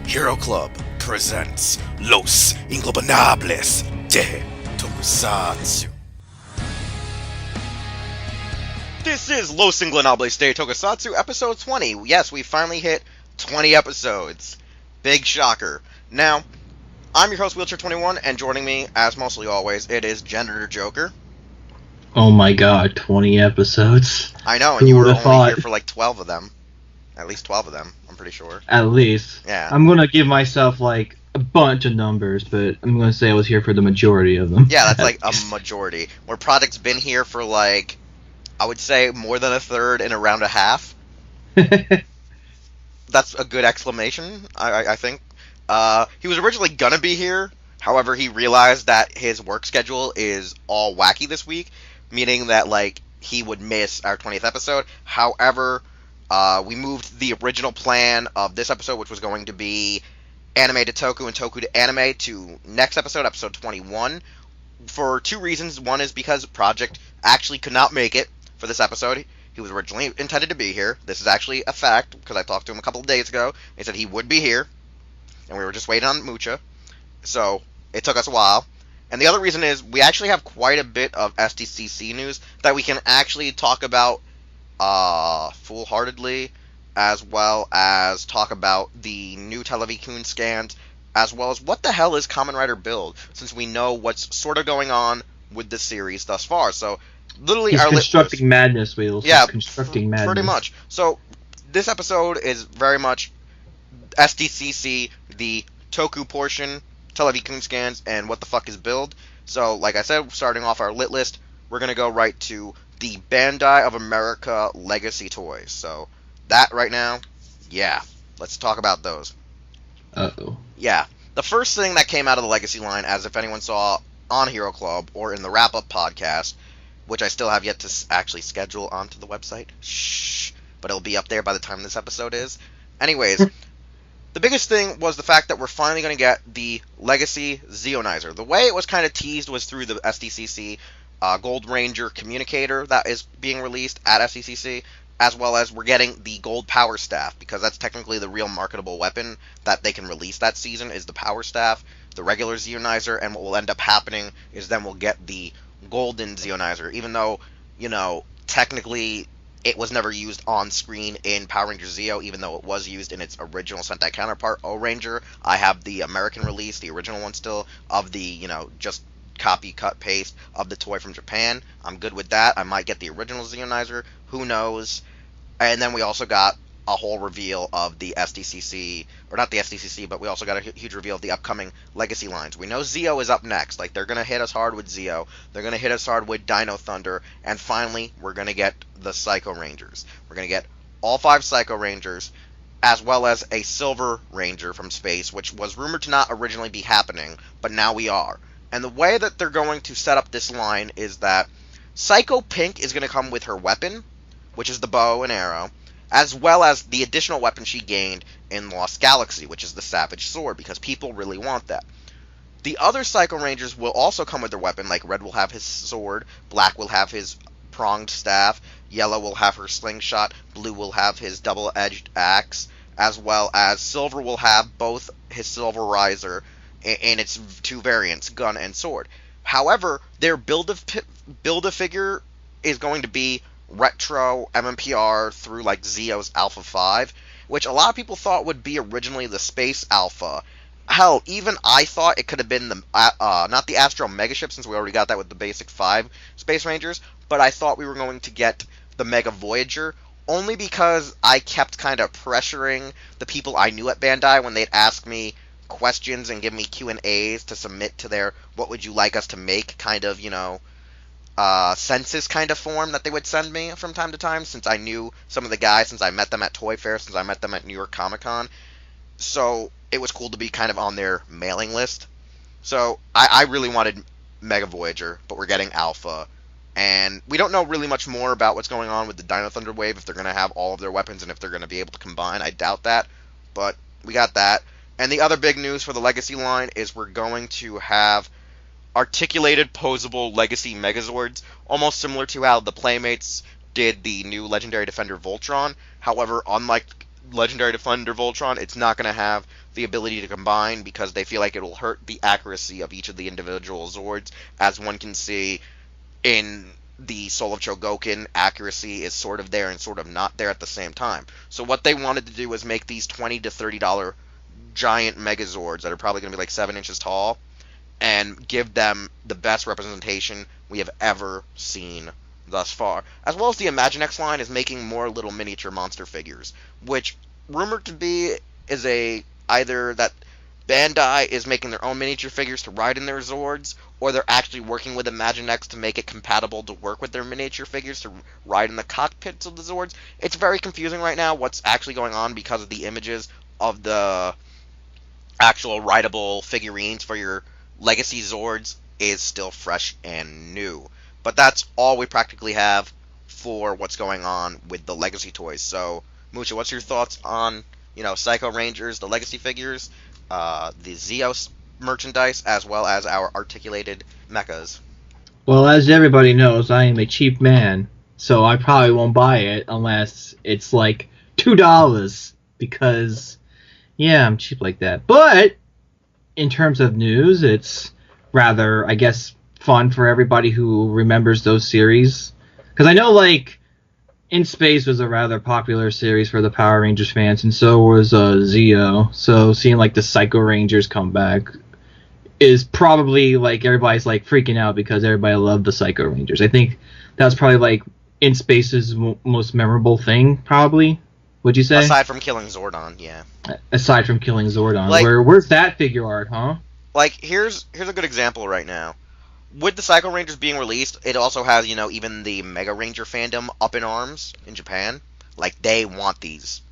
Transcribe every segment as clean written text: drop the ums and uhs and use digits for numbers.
Hero Club presents Los Ingobernables de Tokusatsu. This is Los Ingobernables de Tokusatsu, episode 20. Yes, we finally hit 20 episodes. Big shocker. Now, I'm your host, Wheelchair21, and joining me, as mostly always, it is Janitor Joker. Oh my god, 20 episodes. I know, and you were only here for like 12 of them. At least 12 of them, I'm pretty sure. At least. Yeah. I'm gonna give myself, like, a bunch of numbers, but I'm gonna say I was here for the majority of them. Yeah, that's like a majority. Where Projekt's been here for, like, I would say more than a third and around a half. That's a good exclamation, I think. He was originally gonna be here, however, he realized that his work schedule is all wacky this week, meaning that, like, he would miss our 20th episode. However, we moved the original plan of this episode, which was going to be anime to toku and toku to anime, to next episode, episode 21, for two reasons. One is because Projekt actually could not make it for this episode. He was originally intended to be here. This is actually a fact, because I talked to him a couple of days ago. He said he would be here, and we were just waiting on Mucha, so it took us a while. And the other reason is we actually have quite a bit of SDCC news that we can actually talk about full-heartedly, as well as talk about the new Televikun scans, as well as what the hell is Kamen Rider Build, since we know what's sort of going on with the series thus far. So, literally, He's our constructing madness, Wheels. Yeah, He's constructing madness. Pretty much. So, this episode is very much SDCC, the toku portion, Televikun scans, and what the fuck is Build. So, like I said, starting off our lit list, we're going to go right to the Bandai of America Legacy toys. So, that right now, yeah, let's talk about those. Uh-oh. Yeah, the first thing that came out of the Legacy line, as if anyone saw on Hero Club or in the wrap-up podcast, which I still have yet to actually schedule onto the website, shh, but it'll be up there by the time this episode is. Anyways, the biggest thing was the fact that we're finally going to get the Legacy Zeonizer. The way it was kind of teased was through the SDCC Gold Ranger communicator that is being released at SDCC, as well as we're getting the Gold Power Staff, because that's technically the real marketable weapon that they can release that season, is the Power Staff, the regular Zeonizer, and what will end up happening is then we'll get the Golden Zeonizer, even though, you know, technically it was never used on screen in Power Ranger Zeo, even though it was used in its original Sentai counterpart, O-Ranger. I have the American release, the original one still, of the, you know, just copy, cut, paste of the toy from Japan. I'm good with that. I might get the original Zeonizer. Who knows? And then we also got a whole reveal of the SDCC, or not the SDCC, but we also got a huge reveal of the upcoming Legacy lines. We know Zeo is up next. Like, they're going to hit us hard with Zeo. They're going to hit us hard with Dino Thunder. And finally, we're going to get the Psycho Rangers. We're going to get all 5 Psycho Rangers, as well as a Silver Ranger from space, which was rumored to not originally be happening, but now we are. And the way that they're going to set up this line is that Psycho Pink is going to come with her weapon, which is the bow and arrow, as well as the additional weapon she gained in Lost Galaxy, which is the Savage Sword, because people really want that. The other Psycho Rangers will also come with their weapon, like Red will have his sword, Black will have his pronged staff, Yellow will have her slingshot, Blue will have his double-edged axe, as well as Silver will have both his Silver Riser in its 2 variants, gun and sword. However, their build-a-figure is going to be retro MMPR through like Zeo's Alpha 5, which a lot of people thought would be originally the Space Alpha. Hell, even I thought it could have been the not the Astro Megaship, since we already got that with the basic 5 Space Rangers, but I thought we were going to get the Mega Voyager, only because I kept kind of pressuring the people I knew at Bandai when they'd ask me questions and give me Q&As to submit to their what would you like us to make kind of, you know, census kind of form that they would send me from time to time, since I knew some of the guys, since I met them at Toy Fair, since I met them at New York Comic Con. So it was cool to be kind of on their mailing list. So I really wanted Mega Voyager, but we're getting Alpha. And we don't know really much more about what's going on with the Dino Thunder Wave, if they're going to have all of their weapons and if they're going to be able to combine. I doubt that, but we got that. And the other big news for the Legacy line is we're going to have articulated, posable Legacy Megazords, almost similar to how the Playmates did the new Legendary Defender Voltron. However, unlike Legendary Defender Voltron, it's not going to have the ability to combine because they feel like it will hurt the accuracy of each of the individual Zords. As one can see in the Soul of Chogokin, accuracy is sort of there and sort of not there at the same time. So what they wanted to do was make these $20 to $30 giant Megazords that are probably going to be like 7 inches tall, and give them the best representation we have ever seen thus far. As well as the Imaginext line is making more little miniature monster figures, which rumored to be is either that Bandai is making their own miniature figures to ride in their Zords, or they're actually working with Imaginext to make it compatible to work with their miniature figures to ride in the cockpits of the Zords. It's very confusing right now what's actually going on because of the images of the actual rideable figurines for your Legacy Zords is still fresh and new. But that's all we practically have for what's going on with the Legacy toys. So, Mucha, what's your thoughts on, Psycho Rangers, the Legacy figures, the Zeos merchandise, as well as our articulated mechas? Well, as everybody knows, I am a cheap man, so I probably won't buy it unless it's like $2, because, yeah, I'm cheap like that. But in terms of news, it's rather, I guess, fun for everybody who remembers those series. Because I know, like, In Space was a rather popular series for the Power Rangers fans, and so was Zeo. So seeing, like, the Psycho Rangers come back is probably, like, everybody's, like, freaking out because everybody loved the Psycho Rangers. I think that was probably, like, In Space's most memorable thing, probably. Would you say? Aside from killing Zordon, yeah. Aside from killing Zordon. Like, where's that figure art, huh? Like, here's a good example right now. With the Psycho Rangers being released, it also has, even the Mega Ranger fandom up in arms in Japan. Like, they want these.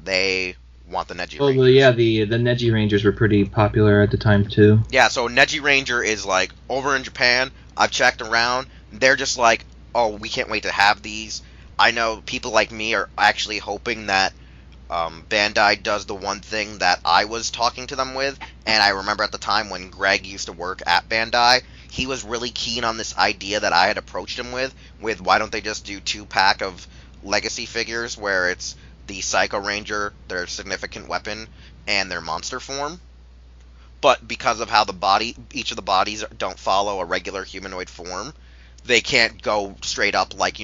They want the Neji Rangers. Well, yeah, the Neji Rangers were pretty popular at the time, too. Yeah, so Neji Ranger is, like, over in Japan. I've checked around. They're just like, oh, we can't wait to have these. I know people like me are actually hoping that Bandai does the one thing that I was talking to them with, and I remember at the time when Greg used to work at Bandai, he was really keen on this idea that I had approached him with why don't they just do 2-pack of Legacy figures where it's the Psycho Ranger, their significant weapon, and their monster form. But because of how each of the bodies don't follow a regular humanoid form, they can't go straight up like,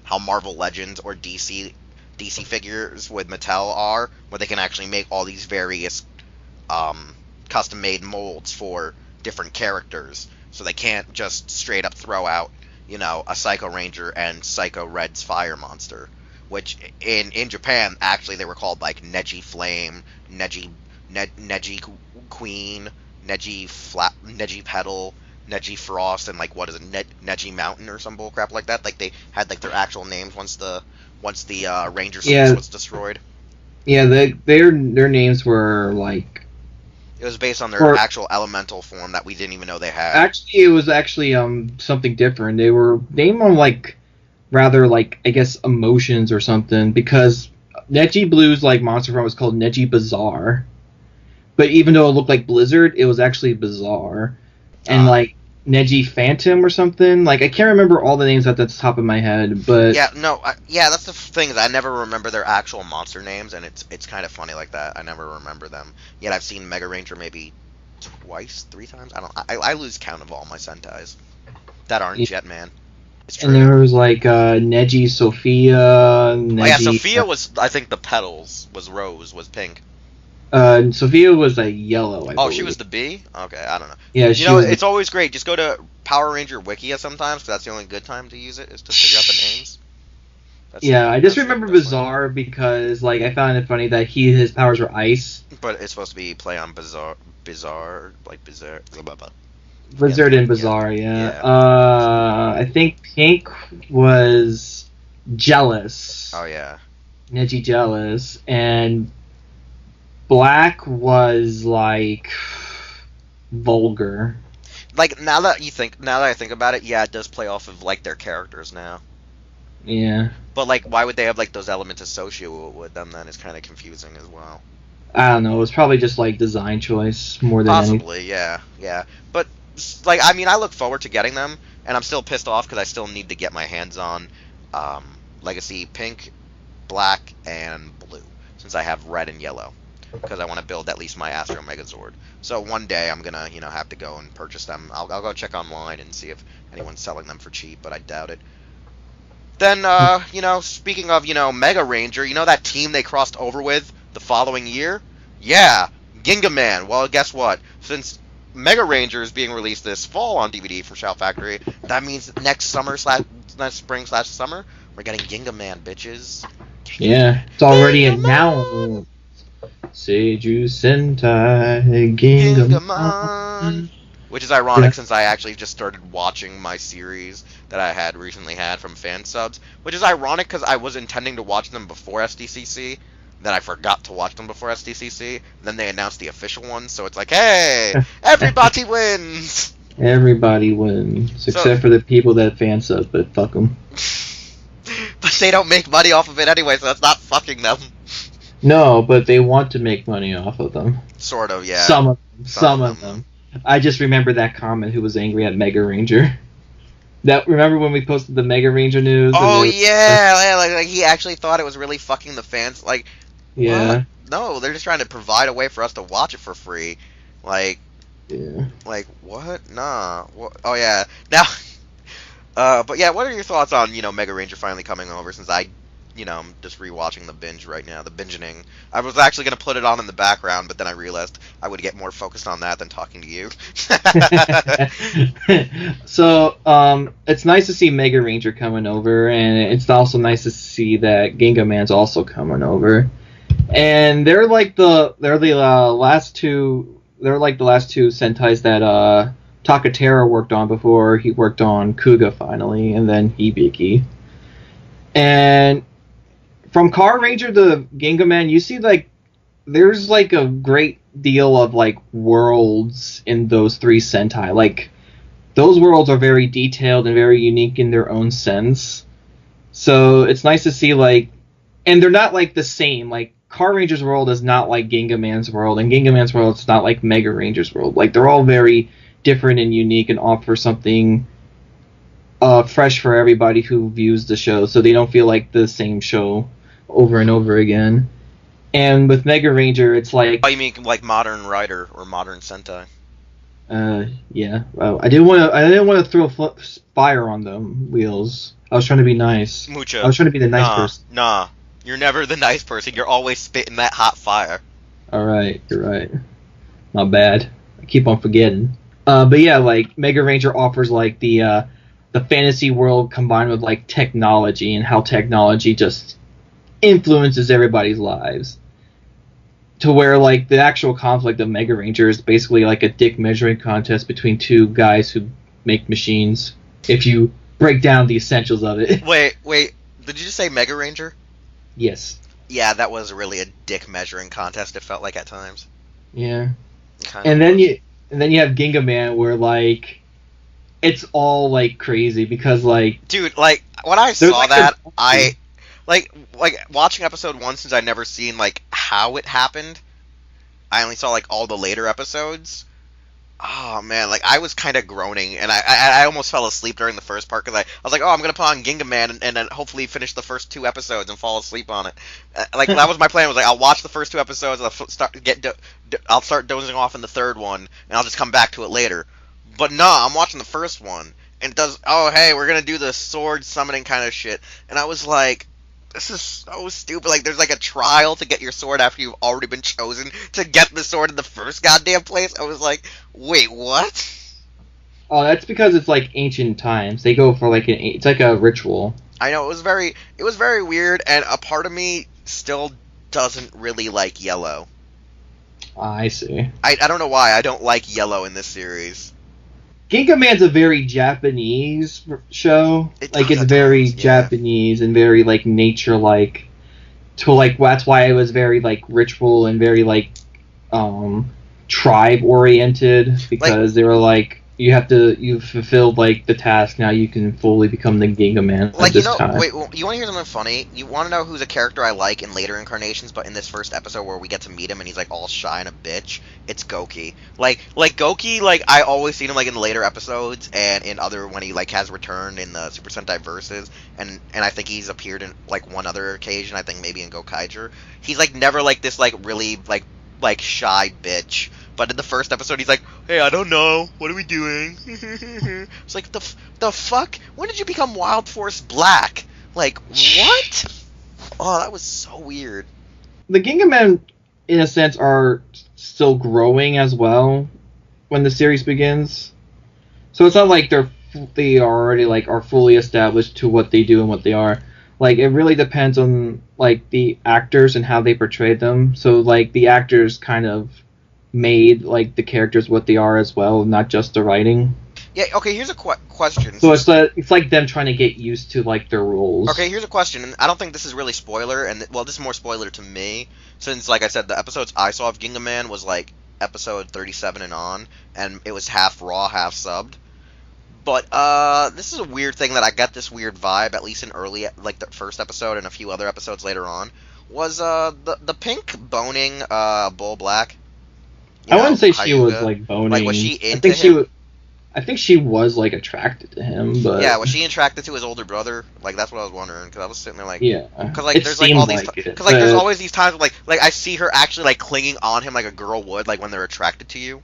how Marvel Legends or DC figures with Mattel are, where they can actually make all these various custom-made molds for different characters. So they can't just straight up throw out, a Psycho Ranger and Psycho Red's Fire Monster. Which, in Japan, actually, they were called, like, Neji Flame, Neji Queen, Neji Petal, Neji Frost, and, like, what is it, Neji Mountain or some bullcrap like that. Like, they had, like, their actual names once the Ranger series was destroyed. Yeah, their names were, like... It was based on their actual elemental form that we didn't even know they had. Actually, it was actually something different. They were named on, like, rather, like, I guess, emotions or something, because Neji Blue's, like, monster form was called Neji Bazaar. But even though it looked like Blizzard, it was actually Bizarre. And, like, Neji Phantom or something. Like, I can't remember all the names at the top of my head, but... Yeah, no, that's the thing, is I never remember their actual monster names, and it's kind of funny like that. I never remember them. Yet I've seen Mega Ranger maybe twice, 3 times? I lose count of all my Sentais that aren't Jetman. It's true. And there was, like, Neji Sophia, Neji... Oh, yeah, Sophia was, I think the petals was rose, was pink. Sophia was a yellow, I believe. She was the bee? Okay, I don't know. Yeah, it's always great. Just go to Power Ranger Wikia sometimes, because that's the only good time to use it, is to figure out the names. I just remember Bizarre because, like, I found it funny that his powers were ice. But it's supposed to be play on Bizarre, like Bizarre, blah, blah, blah. Blizzard and Bizarre, yeah. I think Pink was Jealous. Oh, yeah. Neji Jealous. And Black was, like, Vulgar. Like, now that I think about it, yeah, it does play off of, like, their characters now. Yeah. But, like, why would they have, like, those elements associated with them then? Is kind of confusing as well. I don't know. It was probably just, like, design choice more than Possibly, anything. Yeah. But, like, I mean, I look forward to getting them, and I'm still pissed off because I still need to get my hands on Legacy Pink, Black, and Blue, since I have Red and Yellow. because I want to build at least my Astro Megazord. So one day I'm gonna, have to go and purchase them. I'll go check online and see if anyone's selling them for cheap, but I doubt it. Then, speaking of, Mega Ranger, that team they crossed over with the following year? Yeah, Ginga Man. Well, guess what? Since Mega Ranger is being released this fall on DVD from Shout Factory, that means next spring/summer, we're getting Ginga Man, bitches. Yeah, it's already announced. Seiju Sentai Gingaman. Which is ironic since I actually just started watching my series that I had recently had from Fansubs. Which is ironic because I was intending to watch them before SDCC. Then I forgot to watch them before SDCC. Then they announced the official one, so it's like, hey, everybody wins! Everybody wins, except for the people that fansub, but fuck them. But they don't make money off of it anyway, so that's not fucking them. No, but they want to make money off of them. Sort of, yeah. Some of them. I just remember that comment who was angry at Mega Ranger. Remember when we posted the Mega Ranger news? Oh yeah, like he actually thought it was really fucking the fans. Like, yeah. What? No, they're just trying to provide a way for us to watch it for free. Like, yeah. Like what? Nah. Oh yeah. Now, but yeah, what are your thoughts on Mega Ranger finally coming over? Since I'm just rewatching the binge right now, the bingening. I was actually going to put it on in the background, but then I realized I would get more focused on that than talking to you. So, it's nice to see Mega Ranger coming over, and it's also nice to see that Ginga Man's also coming over. And they're the last two Sentais that Takatera worked on before he worked on Kuga finally, and then Hibiki. And from Car Ranger to Ginga Man, you see there's a great deal of worlds in those three Sentai. Those worlds are very detailed and very unique in their own sense. So it's nice to see and they're not the same. Car Ranger's world is not like Ginga Man's world, and Ginga Man's world is not like Mega Ranger's world. They're all very different and unique and offer something fresh for everybody who views the show, so they don't feel like the same show over and over again. And with Mega Ranger, it's Oh, you mean Modern Rider or Modern Sentai? Yeah. Well, I didn't want to throw fire on them, Wheelz. I was trying to be nice. Mucha. I was trying to be the nice person. Nah. You're never the nice person. You're always spitting that hot fire. Alright, you're right. Not bad. I keep on forgetting. But yeah, Mega Ranger offers the fantasy world combined with technology, and how technology just influences everybody's lives. To where the actual conflict of Mega Ranger is basically a dick measuring contest between two guys who make machines. If you break down the essentials of it. Wait. Did you just say Mega Ranger? Yes. Yeah, that was really a dick measuring contest. It felt like at times. Yeah. And then you have Ginga Man, where it's all crazy because dude, when I saw that, I watching episode 1, since I'd never seen how it happened. I only saw all the later episodes. Oh man, I was kind of groaning, and I almost fell asleep during the first part because I was like, oh, I'm gonna put on Ginga Man and then hopefully finish the first 2 episodes and fall asleep on it. That was my plan. Was I'll watch the first 2 episodes, I'll start dozing off in the third one, and I'll just come back to it later. But no, I'm watching the first one, and it does. Oh hey, we're gonna do the sword summoning kind of shit, and I was like, this is so stupid. There's a trial to get your sword after you've already been chosen to get the sword in the first goddamn place. I was like, wait, what? Oh, that's because it's ancient times. They go for it's a ritual. I know, it was very weird, and a part of me still doesn't really like yellow. I see. I don't know why I don't like yellow in this series. Ginga Man's a very Japanese show. It's very Japanese and very nature-like. That's why it was very ritual and very tribe-oriented, because they were you fulfilled the task, now you can fully become the Ginga Man at this time. Wait, you want to hear something funny? You want to know who's a character I like in later incarnations, but in this first episode where we get to meet him and he's all shy and a bitch? It's Goki. Goki, I always seen him in later episodes and in other, when he has returned in the Super Sentai Versus, and I think he's appeared in one other occasion, I think maybe in Goseiger. He's never this really like shy bitch. But in the first episode, he's like, "Hey, I don't know. What are we doing?" It's like the fuck. When did you become Wild Force Black? Like what? Oh, that was so weird. The Gingaman, in a sense, are still growing as well when the series begins. So it's not like they already like are fully established to what they do and what they are. Like it really depends on like the actors and how they portrayed them. So like the actors kind of made like the characters what they are as well, not just the writing. Yeah. Okay. Here's a question. So it's like them trying to get used to like their roles. Okay. Here's a question, and I don't think this is really spoiler, and well, this is more spoiler to me, since like I said, the episodes I saw of Ginga Man was like episode 37 and on, and it was half raw, half subbed. But this is a weird thing that I got this weird vibe, at least in early, like the first episode and a few other episodes later on, was the pink boning Bull Black. I wouldn't say she was like boning. Like was she into him? I think she was like attracted to him, but yeah, was she attracted to his older brother? Like that's what I was wondering, because I was sitting there like, yeah, because like there's like all these, because like there's always these times where, like I see her actually like clinging on him like a girl would, like when they're attracted to you.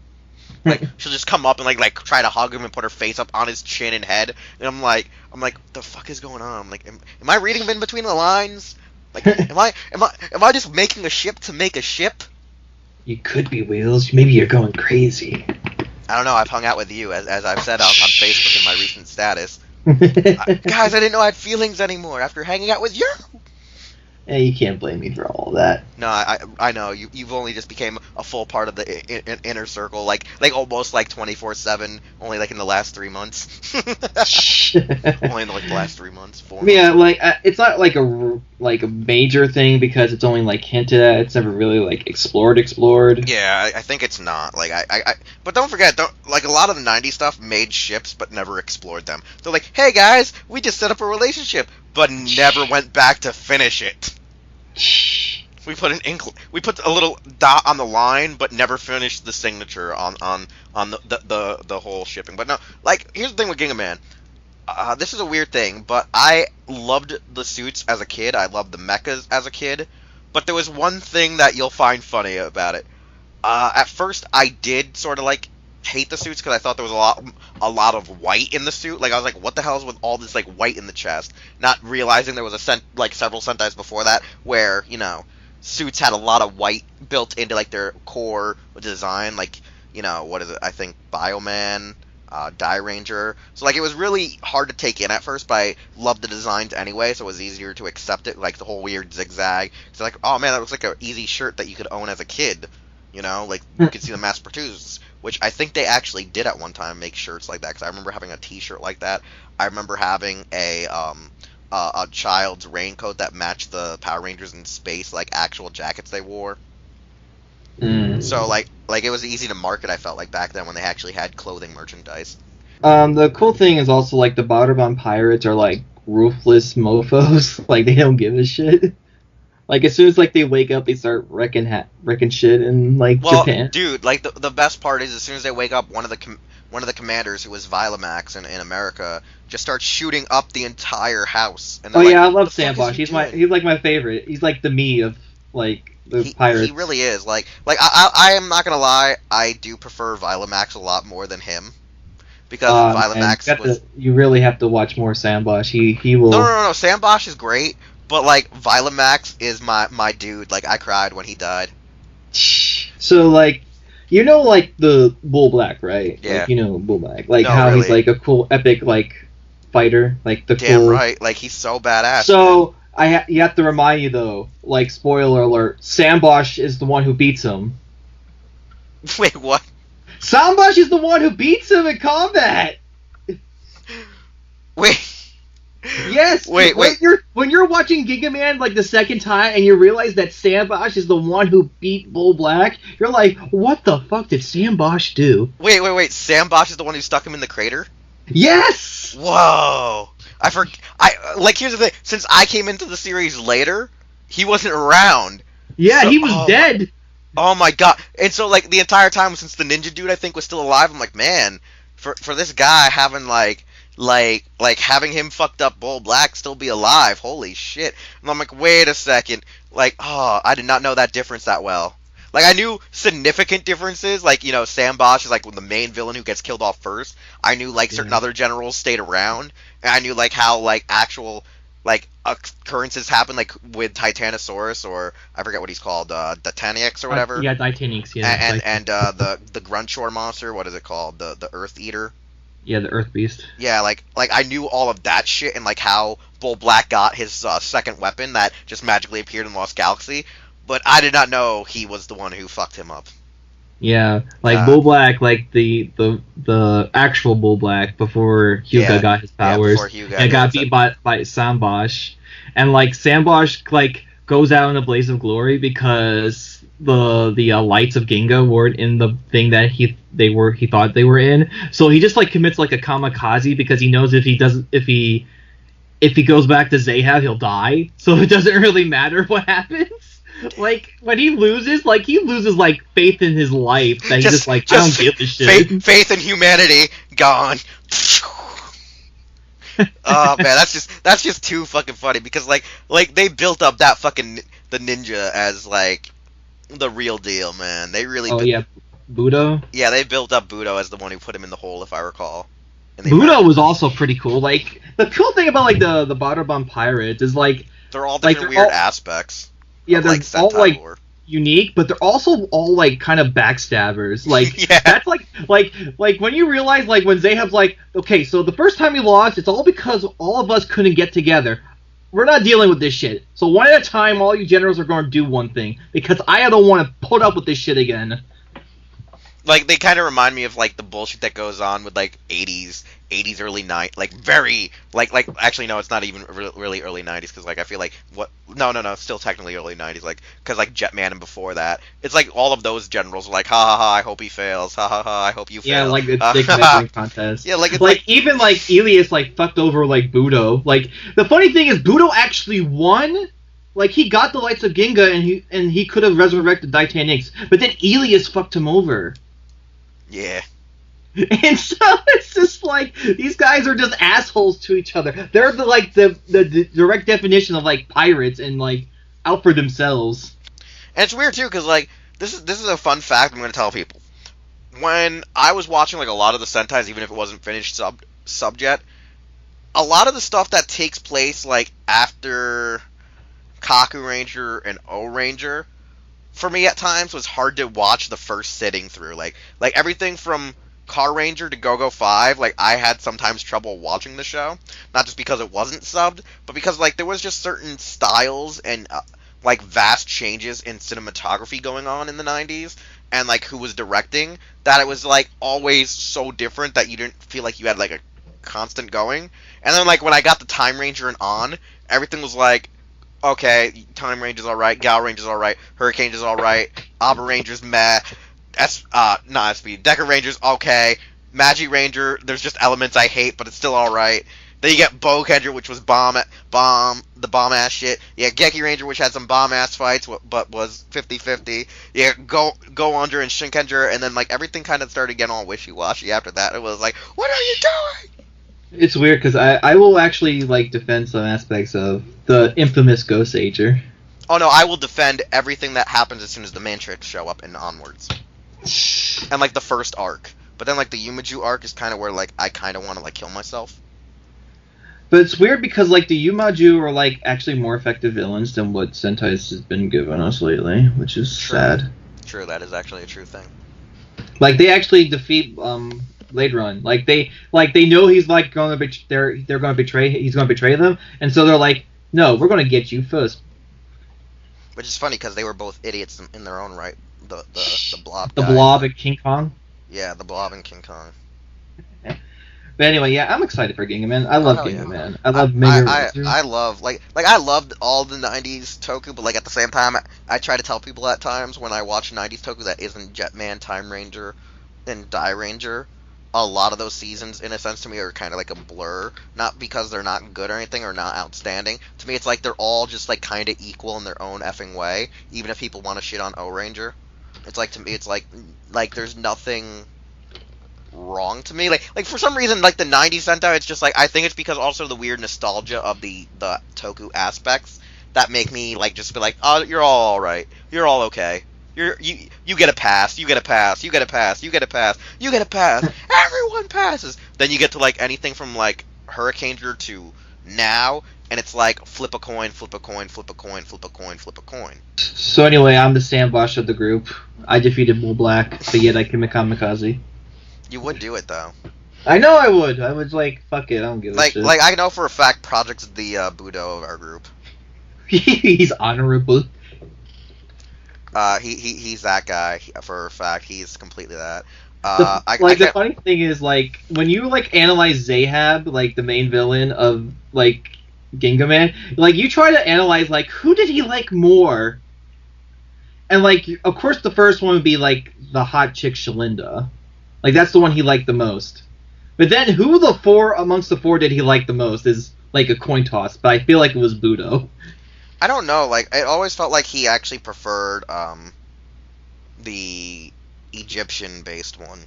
Like she'll just come up and like try to hug him and put her face up on his chin and head, and I'm like, what the fuck is going on? I'm like, am I reading in between the lines? Like, am I just making a ship to make a ship? You could be, Wheelz. Maybe you're going crazy. I don't know. I've hung out with you, as I've said on Facebook in my recent status. Guys, I didn't know I had feelings anymore after hanging out with you. Yeah, you can't blame me for all that. No, I know. You've only just became a full part of the inner circle, like almost like 24/7, only like in the last 3 months. Only in like the last 3 months, 4 months. Yeah, like it's not like a major thing because it's only like hinted at. It's never really like explored. Yeah, I think it's not. Like but don't forget, like a lot of the '90s stuff made ships but never explored them. They're like, hey guys, we just set up a relationship, but never went back to finish it. We put a little dot on the line, but never finished the signature on the whole shipping. But no, like here's the thing with Ginga Man. This is a weird thing, but I loved the suits as a kid. I loved the mechas as a kid. But there was one thing that you'll find funny about it. At first, I did sort of like hate the suits because I thought there was a lot of white in the suit. Like I was like, what the hell is with all this like white in the chest? Not realizing there was several Sentais before that where suits had a lot of white built into like their core design. Like what is it? I think Bioman, Die Ranger. So like it was really hard to take in at first, but I loved the designs anyway, so it was easier to accept it. Like the whole weird zigzag. So like, oh man, that looks like an easy shirt that you could own as a kid. Like you could see the mass produced, which I think they actually did at one time make shirts like that. Because I remember having a T-shirt like that. I remember having a child's raincoat that matched the Power Rangers in space, like actual jackets they wore. So like it was easy to market. I felt like back then when they actually had clothing merchandise. The cool thing is also like the Bottom Pirates are like ruthless mofos. Like they don't give a shit. Like as soon as like they wake up, they start wrecking shit in like Japan. Dude, like the best part is as soon as they wake up, one of the commanders who was Vilamax in America just starts shooting up the entire house. And I love Sambosh. He's like my favorite. He's like the me of like the pirates. He really is. Like I am not gonna lie, I do prefer Vilamax a lot more than him. Because Vilamax you really have to watch more Sambosh. He will. No. Sambosh is great. But, like, Vilamax is my dude. Like, I cried when he died. So, like, like, the Bull Black, right? Yeah. Like, Bull Black. Like, how really? He's, like, a cool, epic, like, fighter. Like, the Damn cool... right. Like, he's so badass. So, you have to remind you, though, like, spoiler alert, Sambosh is the one who beats him. Wait, what? Sambosh is the one who beats him in combat! Wait... Yes. Wait. When you're watching Ginga Man like the second time and you realize that Sambosh is the one who beat Bull Black, you're like, what the fuck did Sambosh do? Wait. Sambosh is the one who stuck him in the crater? Yes. Whoa. Here's the thing. Since I came into the series later, he wasn't around. Yeah, he was dead. Oh my god. And so like the entire time since the ninja dude I think was still alive, I'm like, man, for this guy having like having him fucked up Bull Black still be alive, holy shit. And I'm like, wait a second, like, oh, I did not know that difference that well. Like, I knew significant differences. Like, you know, Sam Bosch is, like, the main villain who gets killed off first. I knew, like, certain other generals stayed around. And I knew, like, how, like, actual, like, occurrences happen, like, with Titanosaurus, or I forget what he's called, Titaniax or whatever. Yeah, Titaniax, yeah. And the Grunshore monster, what is it called? The Earth Eater? Yeah, the Earth Beast. Yeah, like I knew all of that shit, and, like, how Bull Black got his second weapon that just magically appeared in Lost Galaxy. But I did not know he was the one who fucked him up. Yeah, like Bull Black, like the actual Bull Black before Hyuga got his powers, and got beat by Sam Bosch, and like Sam Bosch like goes out in a blaze of glory because the lights of Ginga weren't in the thing that he thought they were in, so he just like commits like a kamikaze because he knows if he goes back to Zahab he'll die, so it doesn't really matter what happens. Like, when he loses like, faith in his life, that he's just like, I don't give a shit. Faith in humanity, gone. Oh, man, that's just too fucking funny, because, like, they built up that fucking, the ninja as, like, the real deal, man. They really... yeah, Budo? Yeah, they built up Budo as the one who put him in the hole, if I recall. Budo was also pretty cool. Like, the cool thing about, like, the Battleborn Pirates is, like... They're all different weird aspects. Yeah, they're all, like, unique, but they're also all, like, kind of backstabbers. Like, yeah. That's, like, when you realize, like, when Zahab's like, okay, so the first time we lost, it's all because all of us couldn't get together. We're not dealing with this shit. So one at a time, all you generals are going to do one thing, because I don't want to put up with this shit again. Like, they kind of remind me of, like, the bullshit that goes on with, like, 80s, early 90s, like, very, like, actually, no, it's not even really early 90s, because, like, I feel like, no, still technically early 90s, like, because, like, Jetman and before that, it's like, all of those generals are like, ha ha ha, I hope he fails, ha ha ha, I hope you fail. Yeah, like, it's the contest. Yeah, like, it's like, even, like, Elias, like, fucked over, like, Budo. Like, the funny thing is, Budo actually won. Like, he got the lights of Ginga, and he could have resurrected Titanics, but then Elias fucked him over. Yeah. And so it's just like, these guys are just assholes to each other. They're the direct definition of, like, pirates and, like, out for themselves. And it's weird too, because, like, this is a fun fact I'm going to tell people. When I was watching, like, a lot of the Sentais, even if it wasn't finished sub yet, a lot of the stuff that takes place, like, after Kaku Ranger and O Ranger, for me at times was hard to watch the first sitting through. Like everything from Car Ranger to Go-Go 5, like, I had sometimes trouble watching the show. Not just because it wasn't subbed, but because, like, there was just certain styles and, like, vast changes in cinematography going on in the 90s, and, like, who was directing, that it was, like, always so different that you didn't feel like you had, like, a constant going. And then, like, when I got the Time Ranger and On, everything was like, okay, Time Ranger's alright, Gal Ranger's alright, Hurricane is alright, Abba Ranger's meh, not SP, Decker Ranger's okay, Magi Ranger, there's just elements I hate, but it's still alright. Then you get Bo Kendra, which was bomb-ass shit. Yeah, Geki Ranger, which had some bomb-ass fights, but was 50-50. Yeah, Go Under and Shinkendra, and then, like, everything kind of started getting all wishy-washy after that. It was like, what are you doing? It's weird, because I will actually, like, defend some aspects of the infamous Goseiger. Oh no, I will defend everything that happens as soon as the Mantrix show up and onwards. And, like, the first arc. But then, like, the Yumaju arc is kind of where, like, I kind of want to, like, kill myself. But it's weird because, like, the Yumaju are, like, actually more effective villains than what Sentai's has been given us lately, which is sad. True, that is actually a true thing. Like, they actually defeat, Blade Run. Like, they know he's, like, going to they're going to betray, he's going to betray them, and so they're like, no, we're going to get you first. Which is funny, because they were both idiots in their own right. The Blob The guy. Blob and King Kong? Yeah, the Blob and King Kong. But anyway, yeah, I'm excited for Ginga Man. I love Ginga Man. I love I love, like, I loved all the 90s Toku, but, like, at the same time, I try to tell people at times when I watch 90s Toku that isn't Jetman, Time Ranger, and Die Ranger, a lot of those seasons, in a sense, to me, are kind of like a blur. Not because they're not good or anything, or not outstanding. To me, it's like they're all just, like, kind of equal in their own effing way, even if people want to shit on O-Ranger. It's like, to me, it's like there's nothing wrong to me. Like for some reason, like, the 90s Sentai, it's just, like, I think it's because also the weird nostalgia of the Toku aspects that make me, like, just be like, oh, you're all alright. You're all okay. You get a pass, you get a pass, you get a pass, you get a pass, you get a pass. Everyone passes. Then you get to like anything from like Hurricaneger to now, and it's like flip a coin, flip a coin, flip a coin, flip a coin, flip a coin. So anyway, I'm the Sam Bosch of the group. I defeated Bull Black, but yet I can kamikaze. You would do it though. I know I would. I was like, fuck it, I don't give a shit. Like I know for a fact Projekt's the Budo of our group. He's honorable. He's that guy for a fact. He's completely that. The funny thing is, like, when you like analyze Zahab, like the main villain of like Ginga Man, like you try to analyze like who did he like more, and like of course the first one would be like the hot chick Shalinda, like that's the one he liked the most. But then who amongst the four did he like the most is like a coin toss. But I feel like it was Budo. I don't know. Like it always felt like he actually preferred the Egyptian-based one.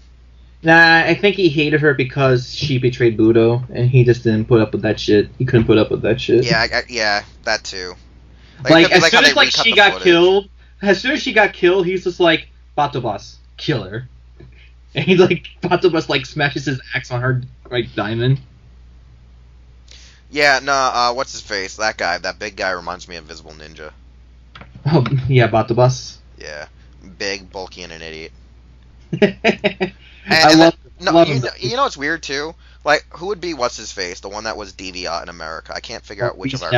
Nah, I think he hated her because she betrayed Budo, and he just didn't put up with that shit. He couldn't put up with that shit. Yeah, yeah, that too. Like as soon as like she got killed, he's just like Batobas, kill her. And he's like, Batobas like smashes his axe on her like diamond. Yeah, no, what's his face? That guy, that big guy reminds me of Invisible Ninja. Oh, yeah, Batobas. Yeah, big, bulky, and an idiot. I love him. You know what's weird too? Like, who would be what's his face? The one that was Deviant in America. I can't figure out which of our.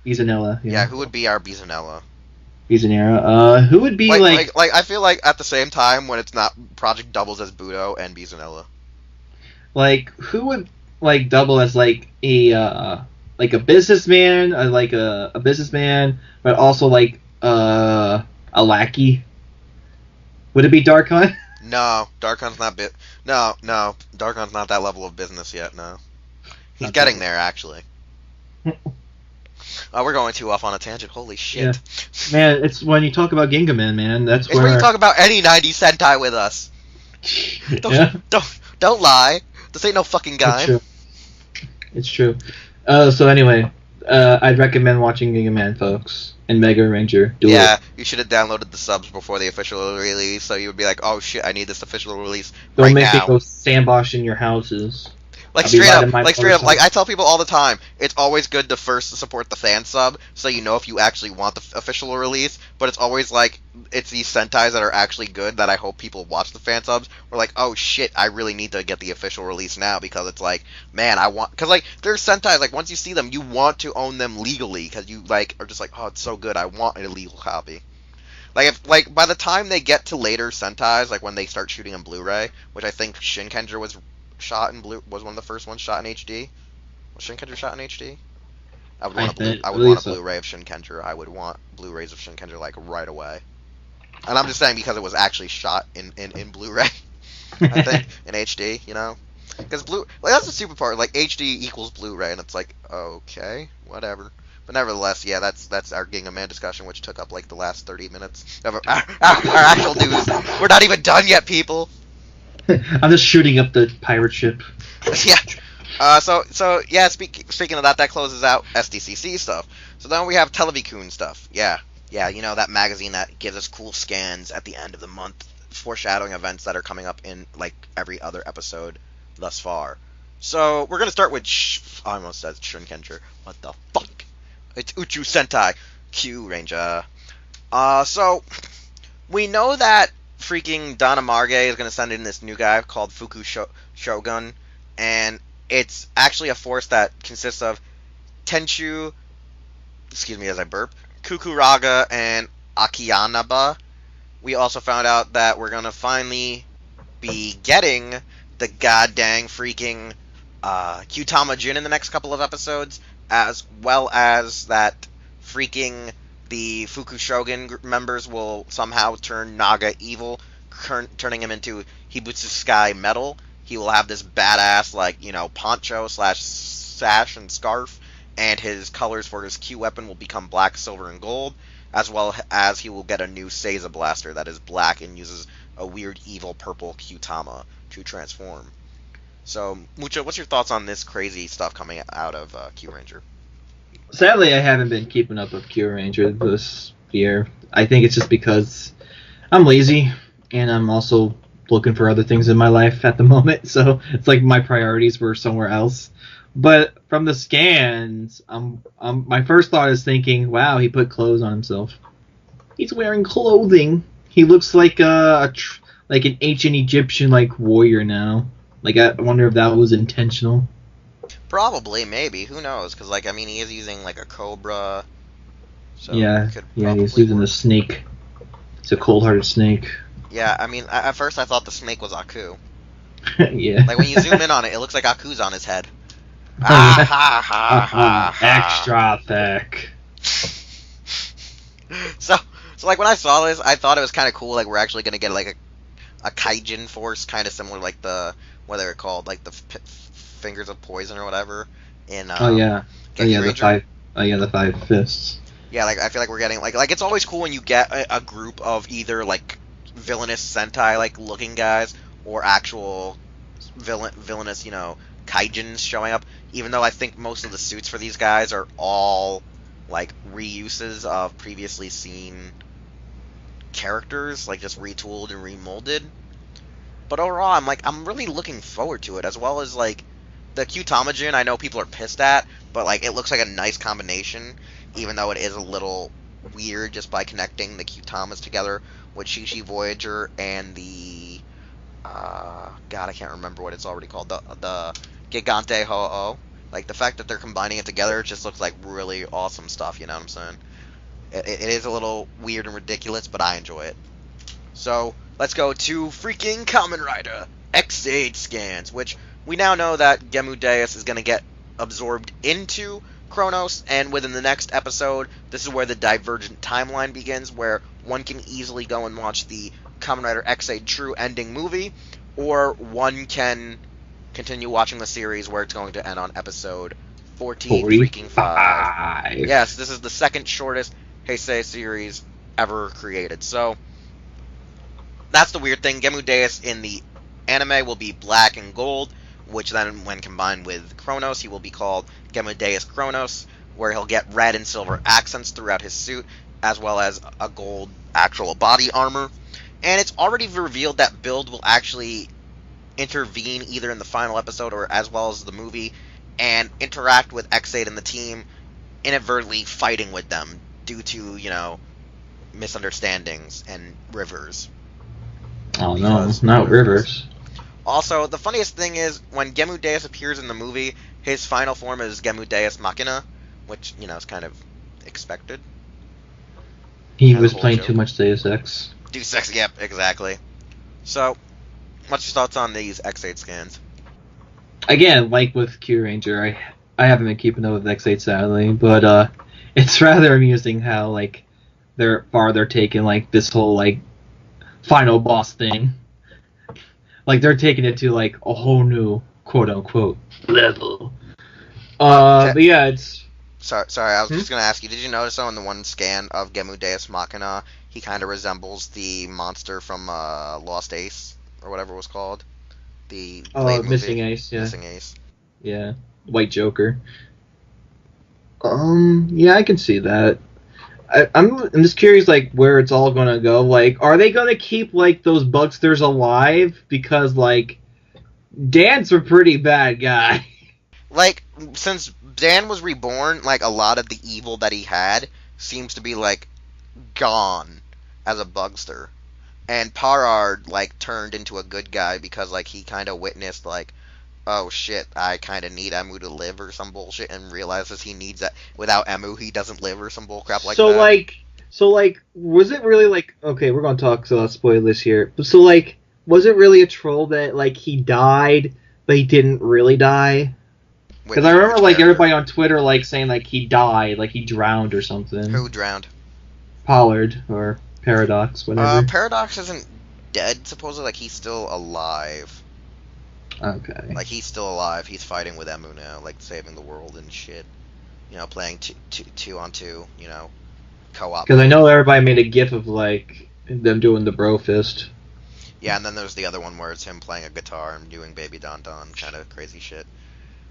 Bizanella. Yeah, who would be our Bizanella? Bizanera. Who would be like I feel like at the same time when it's not Projekt doubles as Budo and Bizanella. Like who would like double as like a businessman, like a businessman, but also like a lackey? Would it be Darkon? No, Darkon's not No, Darkon's not that level of business yet. No, he's getting there actually. We're going too off on a tangent. Holy shit. Yeah. Man, it's when you talk about Gingaman, man. It's when you talk about any 90 Sentai with us. Don't lie. This ain't no fucking guy. It's true. So anyway, I'd recommend watching Gingaman, folks, and Mega Ranger. Do it. Yeah, you should have downloaded the subs before the official release, so you would be like, oh shit, I need this official release Don't right make now. me go sandbox in your houses. Like straight up, like I tell people all the time, it's always good to first support the fan sub, so you know if you actually want the official release. But it's always like it's these Sentais that are actually good that I hope people watch the fan subs. We're like, oh shit, I really need to get the official release now because it's like, man, because like there's Sentais like once you see them, you want to own them legally because you like are just like, oh, it's so good, I want a legal copy. Like if like by the time they get to later Sentais, like when they start shooting in Blu-ray, which I think Shinkenger was shot in was one of the first ones shot in HD. Was Shinkenger shot in HD? I would want a Blu-ray of Shinkenger. I would want Blu-rays of Shinkenger like right away. And I'm just saying because it was actually shot in Blu-ray. I think in HD, you know, because like that's the stupid part. Like HD equals Blu-ray, and it's like okay, whatever. But nevertheless, yeah, that's our Ginga Man discussion, which took up like the last 30 minutes of our actual news. We're not even done yet, people. I'm just shooting up the pirate ship. Yeah. So yeah. Speaking of that closes out SDCC stuff. So then we have Televikun stuff. Yeah. You know that magazine that gives us cool scans at the end of the month, foreshadowing events that are coming up in like every other episode thus far. So we're gonna start with I almost said Shinkenger. What the fuck? It's Uchu Sentai Q Ranger. So we know that freaking Donna Marge is going to send in this new guy called Fuku Shogun, and it's actually a force that consists of Tenchu, excuse me as I burp, Kukuraga, and Akiyanaba. We also found out that we're going to finally be getting the goddamn freaking Kyutama Jin in the next couple of episodes, as well as that freaking the Fuku Shogun members will somehow turn Naga evil, turning him into Hibutsu Sky Metal. He will have this badass, like, you know, poncho / sash and scarf, and his colors for his Q weapon will become black, silver, and gold, as well as he will get a new Seiza blaster that is black and uses a weird evil purple Kyutama to transform. So, Mucha, what's your thoughts on this crazy stuff coming out of Q Ranger? Sadly, I haven't been keeping up with Q Ranger this year. I think it's just because I'm lazy, and I'm also looking for other things in my life at the moment, so it's like my priorities were somewhere else. But from the scans, my first thought is thinking, wow, he put clothes on himself. He's wearing clothing. He looks like like an ancient Egyptian like warrior now. Like I wonder if that was intentional. Probably, maybe. Who knows? Because, like, I mean, he is using, like, a cobra. So Yeah, he's using the snake. It's a cold-hearted snake. Yeah, I mean, at first I thought the snake was Aku. Yeah. Like, when you zoom in on it, it looks like Aku's on his head. Ah, ha, ha, ha, ha. Extra thick. So, like, when I saw this, I thought it was kind of cool. Like, we're actually going to get, like, a Kaijin force, kind of similar, like, what they're called, like, the Fingers of Poison or whatever. In, the 5 fists. Yeah, like, I feel like we're getting, like, it's always cool when you get a group of either, like, villainous Sentai, like, looking guys, or actual villainous, you know, Kaijins showing up, even though I think most of the suits for these guys are all, like, reuses of previously seen characters, like, just retooled and remolded. But overall, I'm really looking forward to it, as well as, like, the Q-Tamajin, I know people are pissed at, but, like, it looks like a nice combination, even though it is a little weird just by connecting the Q-Tamas together with Shishi Voyager and the, God, I can't remember what it's already called, the Gigante Ho-Oh. Like, the fact that they're combining it together just looks like really awesome stuff, you know what I'm saying? It is a little weird and ridiculous, but I enjoy it. So, let's go to freaking Kamen Rider X8 scans, which we now know that Gemu Deus is going to get absorbed into Kronos, and within the next episode, this is where the divergent timeline begins, where one can easily go and watch the Kamen Rider X8 True Ending movie, or one can continue watching the series where it's going to end on episode 45. Yes, this is the second shortest Heisei series ever created. So, that's the weird thing. Gemu Deus in the anime will be black and gold, which then, when combined with Kronos, he will be called Gemu Deus Kronos, where he'll get red and silver accents throughout his suit, as well as a gold actual body armor. And it's already revealed that Build will actually intervene either in the final episode or as well as the movie, and interact with X8 and the team, inadvertently fighting with them due to, you know, misunderstandings and Rivers. Oh no, not Rivers. Also, the funniest thing is, when Gemu Deus appears in the movie, his final form is Gemu Deus Machina, which, you know, is kind of expected. He was playing too much Deus Ex. Deus Ex, yep, exactly. So, what's your thoughts on these X8 scans? Again, like with Q Ranger, I haven't been keeping up with X8 sadly, but it's rather amusing how, like, they're taking, like, this whole, like, final boss thing. Like, they're taking it to, like, a whole new, quote-unquote, level. But yeah, it's... Sorry, I was just going to ask you, did you notice, though, in the one scan of Gemu Deus Machina, he kind of resembles the monster from Lost Ace, or whatever it was called? The Blade movie. Missing Ace, yeah. Missing Ace. Yeah, White Joker. Yeah, I can see that. I'm just curious, like, where it's all gonna go. Like, are they gonna keep, like, those Bugsters alive? Because, like, Dan's a pretty bad guy. Like, since Dan was reborn, like, a lot of the evil that he had seems to be, like, gone as a Bugster. And Parard, like, turned into a good guy because, like, he kind of witnessed, like, oh shit, I kind of need Emu to live or some bullshit, and realizes he needs that. Without Emu, he doesn't live or some bullcrap like that. So, like, was it really, like, okay, we're gonna talk spoilers here. So, like, was it really a troll that, like, he died, but he didn't really die? Because I remember, like, everybody on Twitter, like, saying, like, he died, like, he drowned or something. Who drowned? Pollard, or Paradox, whatever. Paradox isn't dead, supposedly, like, he's still alive. Okay. Like, he's still alive. He's fighting with Emu now, like, saving the world and shit. You know, playing two on two, you know, co-op. Because I know everybody made a gif of, like, them doing the bro fist. Yeah, and then there's the other one where it's him playing a guitar and doing Baby Don Don, kind of crazy shit.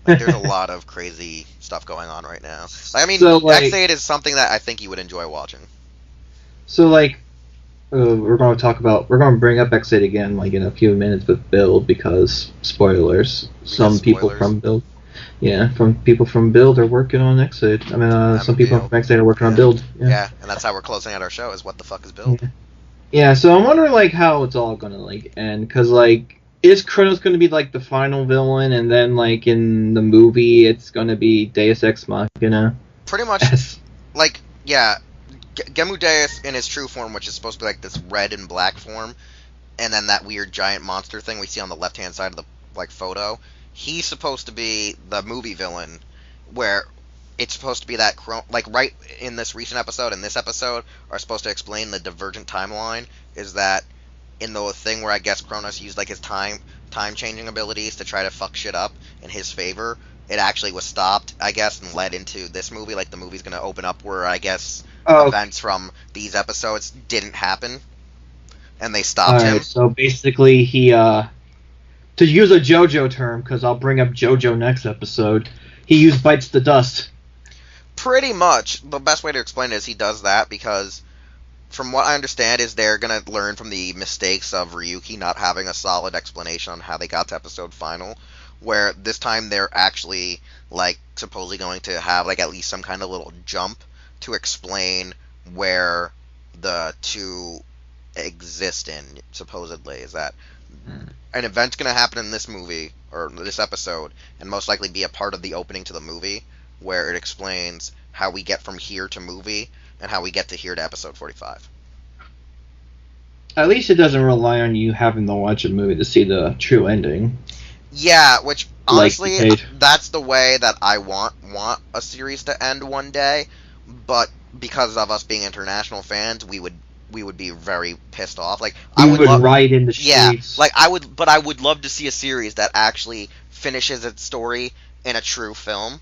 Like, there's a lot of crazy stuff going on right now. Like, I mean, so, like, X8 is something that I think you would enjoy watching. So, like, we're going to bring up X8 again, like in a few minutes with Build, because spoilers. Some people from Build, people from Build are working on X8. I mean, some people from X8 are working on Build. Yeah, and that's how we're closing out our show. Is what the fuck is Build? Yeah, so I'm wondering like how it's all gonna like end, because like is Kronos gonna be like the final villain, and then like in the movie it's gonna be Deus Ex Machina? Pretty much, like Gemu Deus in his true form, which is supposed to be like this red and black form, and then that weird giant monster thing we see on the left hand side of the like photo. He's supposed to be the movie villain, where it's supposed to be that like right in this recent episode and this episode are supposed to explain the divergent timeline. Is that in the thing where I guess Kronos used like his time changing abilities to try to fuck shit up in his favor? It actually was stopped, I guess, and led into this movie. Like the movie's gonna open up where I guess events from these episodes didn't happen, and they stopped him. So basically, he to use a JoJo term, because I'll bring up JoJo next episode, he used bites the dust. Pretty much. The best way to explain it is he does that because, from what I understand, is they're gonna learn from the mistakes of Ryuki not having a solid explanation on how they got to episode final, where this time they're actually like supposedly going to have like at least some kind of little jump to explain where the two exist in, supposedly. Is that an event's going to happen in this movie, or this episode, and most likely be a part of the opening to the movie, where it explains how we get from here to movie, and how we get to here to episode 45. At least it doesn't rely on you having to watch a movie to see the true ending. Yeah, which, honestly, like that's the way that I want a series to end one day, but because of us being international fans, we would be very pissed off. Like I would riot in the streets. Yeah, like I would love to see a series that actually finishes its story in a true film.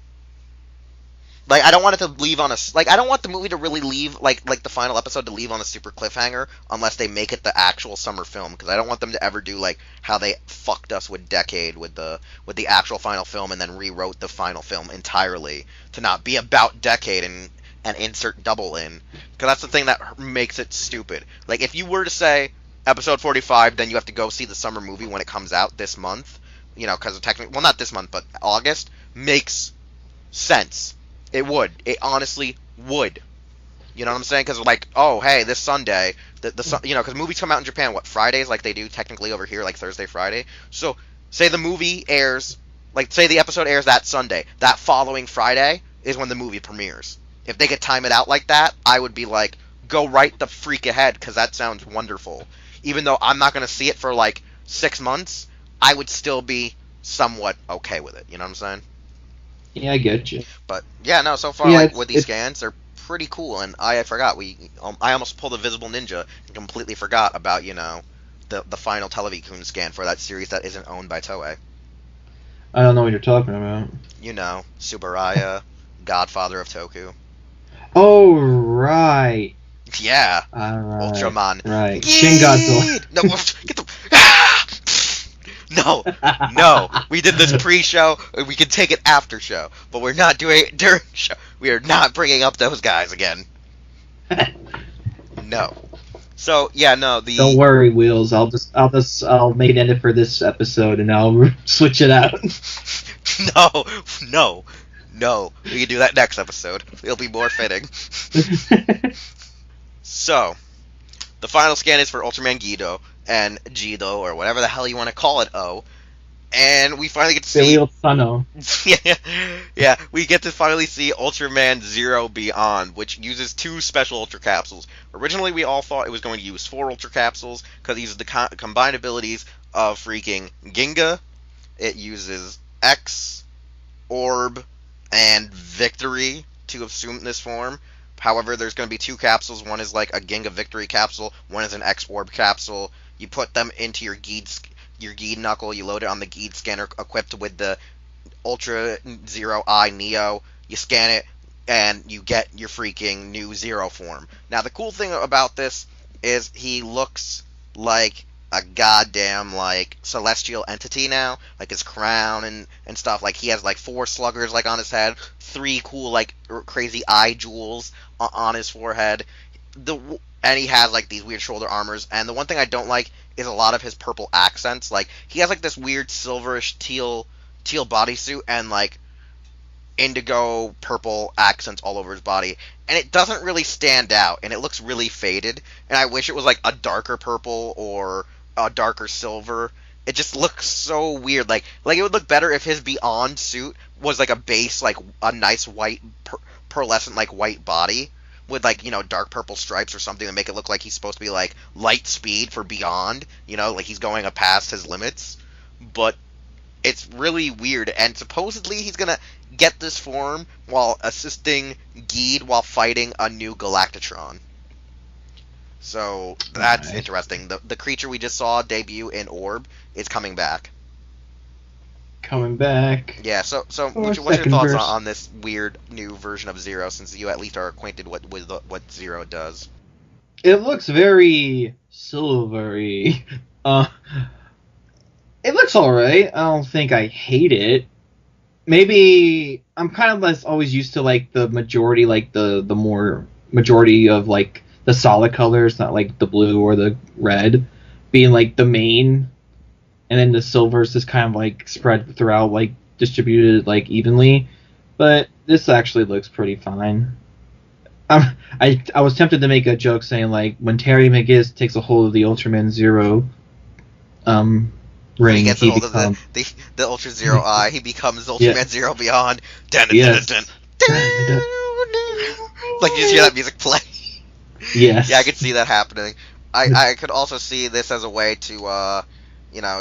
Like I don't want it to leave on I don't want the movie to really leave like the final episode to leave on a super cliffhanger unless they make it the actual summer film, because I don't want them to ever do like how they fucked us with Decade with the actual final film and then rewrote the final film entirely to not be about Decade and insert double in, because that's the thing that makes it stupid. Like if you were to say episode 45, then you have to go see the summer movie when it comes out this month, because of technically, well, not this month but August, makes sense. It would. It honestly would. You know what I'm saying? Because like, oh hey, this Sunday, because movies come out in Japan Fridays, like they do technically over here, like Thursday, Friday. So say the movie airs, like say the episode airs that Sunday, that following Friday is when the movie premieres. If they could time it out like that, I would be like, go right the freak ahead, because that sounds wonderful. Even though I'm not going to see it for like 6 months, I would still be somewhat okay with it. You know what I'm saying? Yeah, I get you. But yeah, no, so far with these scans, they're pretty cool. And I forgot, I almost pulled a Visible Ninja and completely forgot about the final Televikun scan for that series that isn't owned by Toei. I don't know what you're talking about. Subaraya, Godfather of Toku. Oh, right. Yeah. Alright. Ultraman. Right. Shin Godzilla. No, get the... No. We did this pre-show. We can take it after show, but we're not doing it during show. We are not bringing up those guys again. No. So yeah, no. Don't worry, Wheelz. I'll make it end it for this episode, and I'll switch it out. No. We can do that next episode. It'll be more fitting. So, the final scan is for Ultraman Guido and Gido, or whatever the hell you want to call it, and we finally get to see... yeah, we get to finally see Ultraman Zero Beyond, which uses 2 special Ultra Capsules. Originally, we all thought it was going to use 4 Ultra Capsules, because it uses the combined abilities of freaking Ginga. It uses X, Orb, and Victory to assume this form. However, there's going to be 2 capsules. One is like a Ginga Victory capsule. One is an X Orb capsule. You put them into your Geed knuckle. You load it on the Geed scanner equipped with the Ultra Zero Eye Neo. You scan it, and you get your freaking new Zero form. Now, the cool thing about this is he looks like a goddamn like celestial entity now, like his crown and stuff. Like he has like 4 sluggers like on his head, 3 cool like crazy eye jewels on his forehead. and he has like these weird shoulder armors. And the one thing I don't like is a lot of his purple accents. Like he has like this weird silverish teal bodysuit and like indigo purple accents all over his body, and it doesn't really stand out, and it looks really faded. And I wish it was like a darker purple or a darker silver. It just looks so weird. Like it would look better if his Beyond suit was like a base, like a nice white pearlescent like white body with like, you know, dark purple stripes or something to make it look like he's supposed to be like light speed for Beyond, you know, like he's going past his limits. But it's really weird, and supposedly he's gonna get this form while assisting Geed while fighting a new Galactatron. So that's interesting. The creature we just saw debut in Orb is coming back. Coming back. Yeah. So what's your thoughts on this weird new version of Zero? Since you at least are acquainted with what Zero does. It looks very silvery. It looks alright. I don't think I hate it. Maybe I'm kind of less always used to like the majority, like the more majority of like the solid colors, not like the blue or the red, being like the main, and then the silvers just kind of like spread throughout, like distributed like evenly. But this actually looks pretty fine. I was tempted to make a joke saying like when Terry McGinnis takes a hold of the Ultraman Zero ring, he gets a hold of the Ultra Zero Eye, he becomes Ultraman Zero Beyond. Like you just hear that music play. Yes. Yeah, I could see that happening. I could also see this as a way to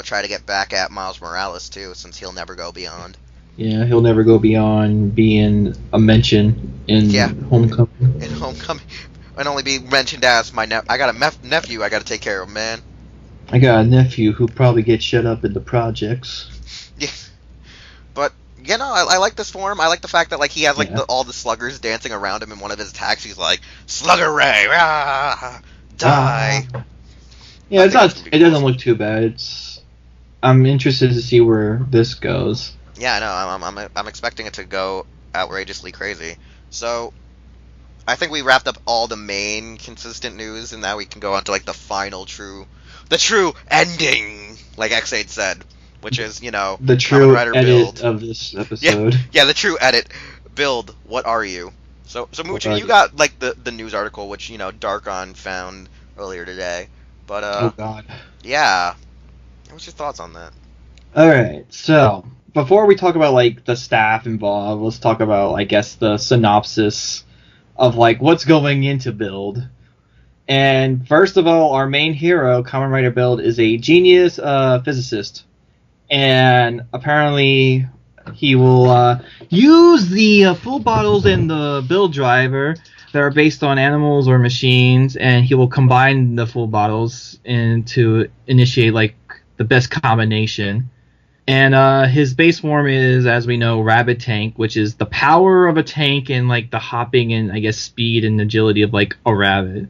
try to get back at Miles Morales too, since he'll never go beyond. Yeah, he'll never go beyond being a mention in Homecoming. In Homecoming, and only be mentioned as I got a nephew I got to take care of, man. I got a nephew who probably gets shut up in the projects. Yeah, but I like this form. I like the fact that like he has like all the sluggers dancing around him in one of his attacks. He's like Slugger Ray, die. Yeah, it's not. It doesn't look too bad. I'm interested to see where this goes. Yeah, I know. I'm expecting it to go outrageously crazy. So, I think we wrapped up all the main consistent news, and now we can go on to like the true ending, like X8 said, which is the true Rider edit Build of this episode. Yeah, the true edit. Build. What are you? So Mucha, you got like the news article, which Darkon found earlier today. But oh god. Yeah. What's your thoughts on that? All right, so. Before we talk about like the staff involved, let's talk about I guess the synopsis of like what's going into Build. And first of all, our main hero, Kamen Rider Build, is a genius physicist, and apparently he will use the full bottles in the build driver that are based on animals or machines, and he will combine the full bottles to initiate like the best combination. And his base form is, as we know, Rabbit Tank, which is the power of a tank and like the hopping and I guess speed and agility of like a rabbit.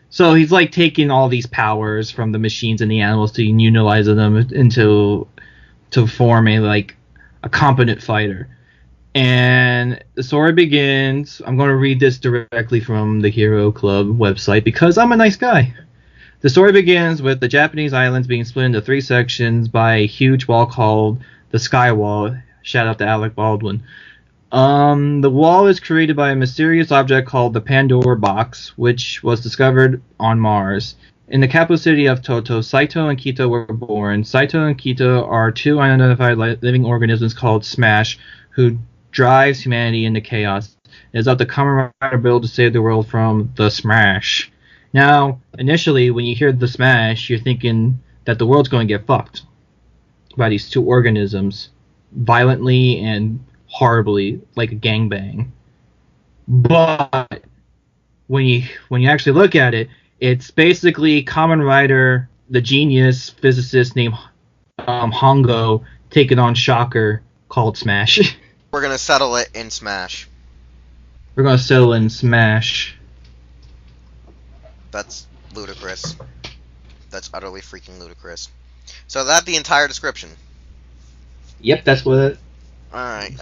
So he's like taking all these powers from the machines and the animals to utilize them to form a competent fighter. And the story begins. I'm going to read this directly from the Hero Club website because I'm a nice guy. The story begins with the Japanese islands being split into 3 sections by a huge wall called the Sky Wall. Shout out to Alec Baldwin. The wall is created by a mysterious object called the Pandora Box, which was discovered on Mars. In the capital city of Toto, Saito and Kito were born. Saito and Kito are 2 unidentified living organisms called Smash, who drives humanity into chaos. It is up to Kamen Rider Build to save the world from the Smash. Now, initially, when you hear the Smash, you're thinking that the world's going to get fucked by these 2 organisms, violently and horribly, like a gangbang. But when you actually look at it, it's basically Kamen Rider, the genius physicist named Hongo, taking on Shocker called Smash. We're gonna settle it in Smash. We're gonna settle in Smash. That's ludicrous. That's utterly freaking ludicrous. So that's the entire description. Yep, that's what Alright.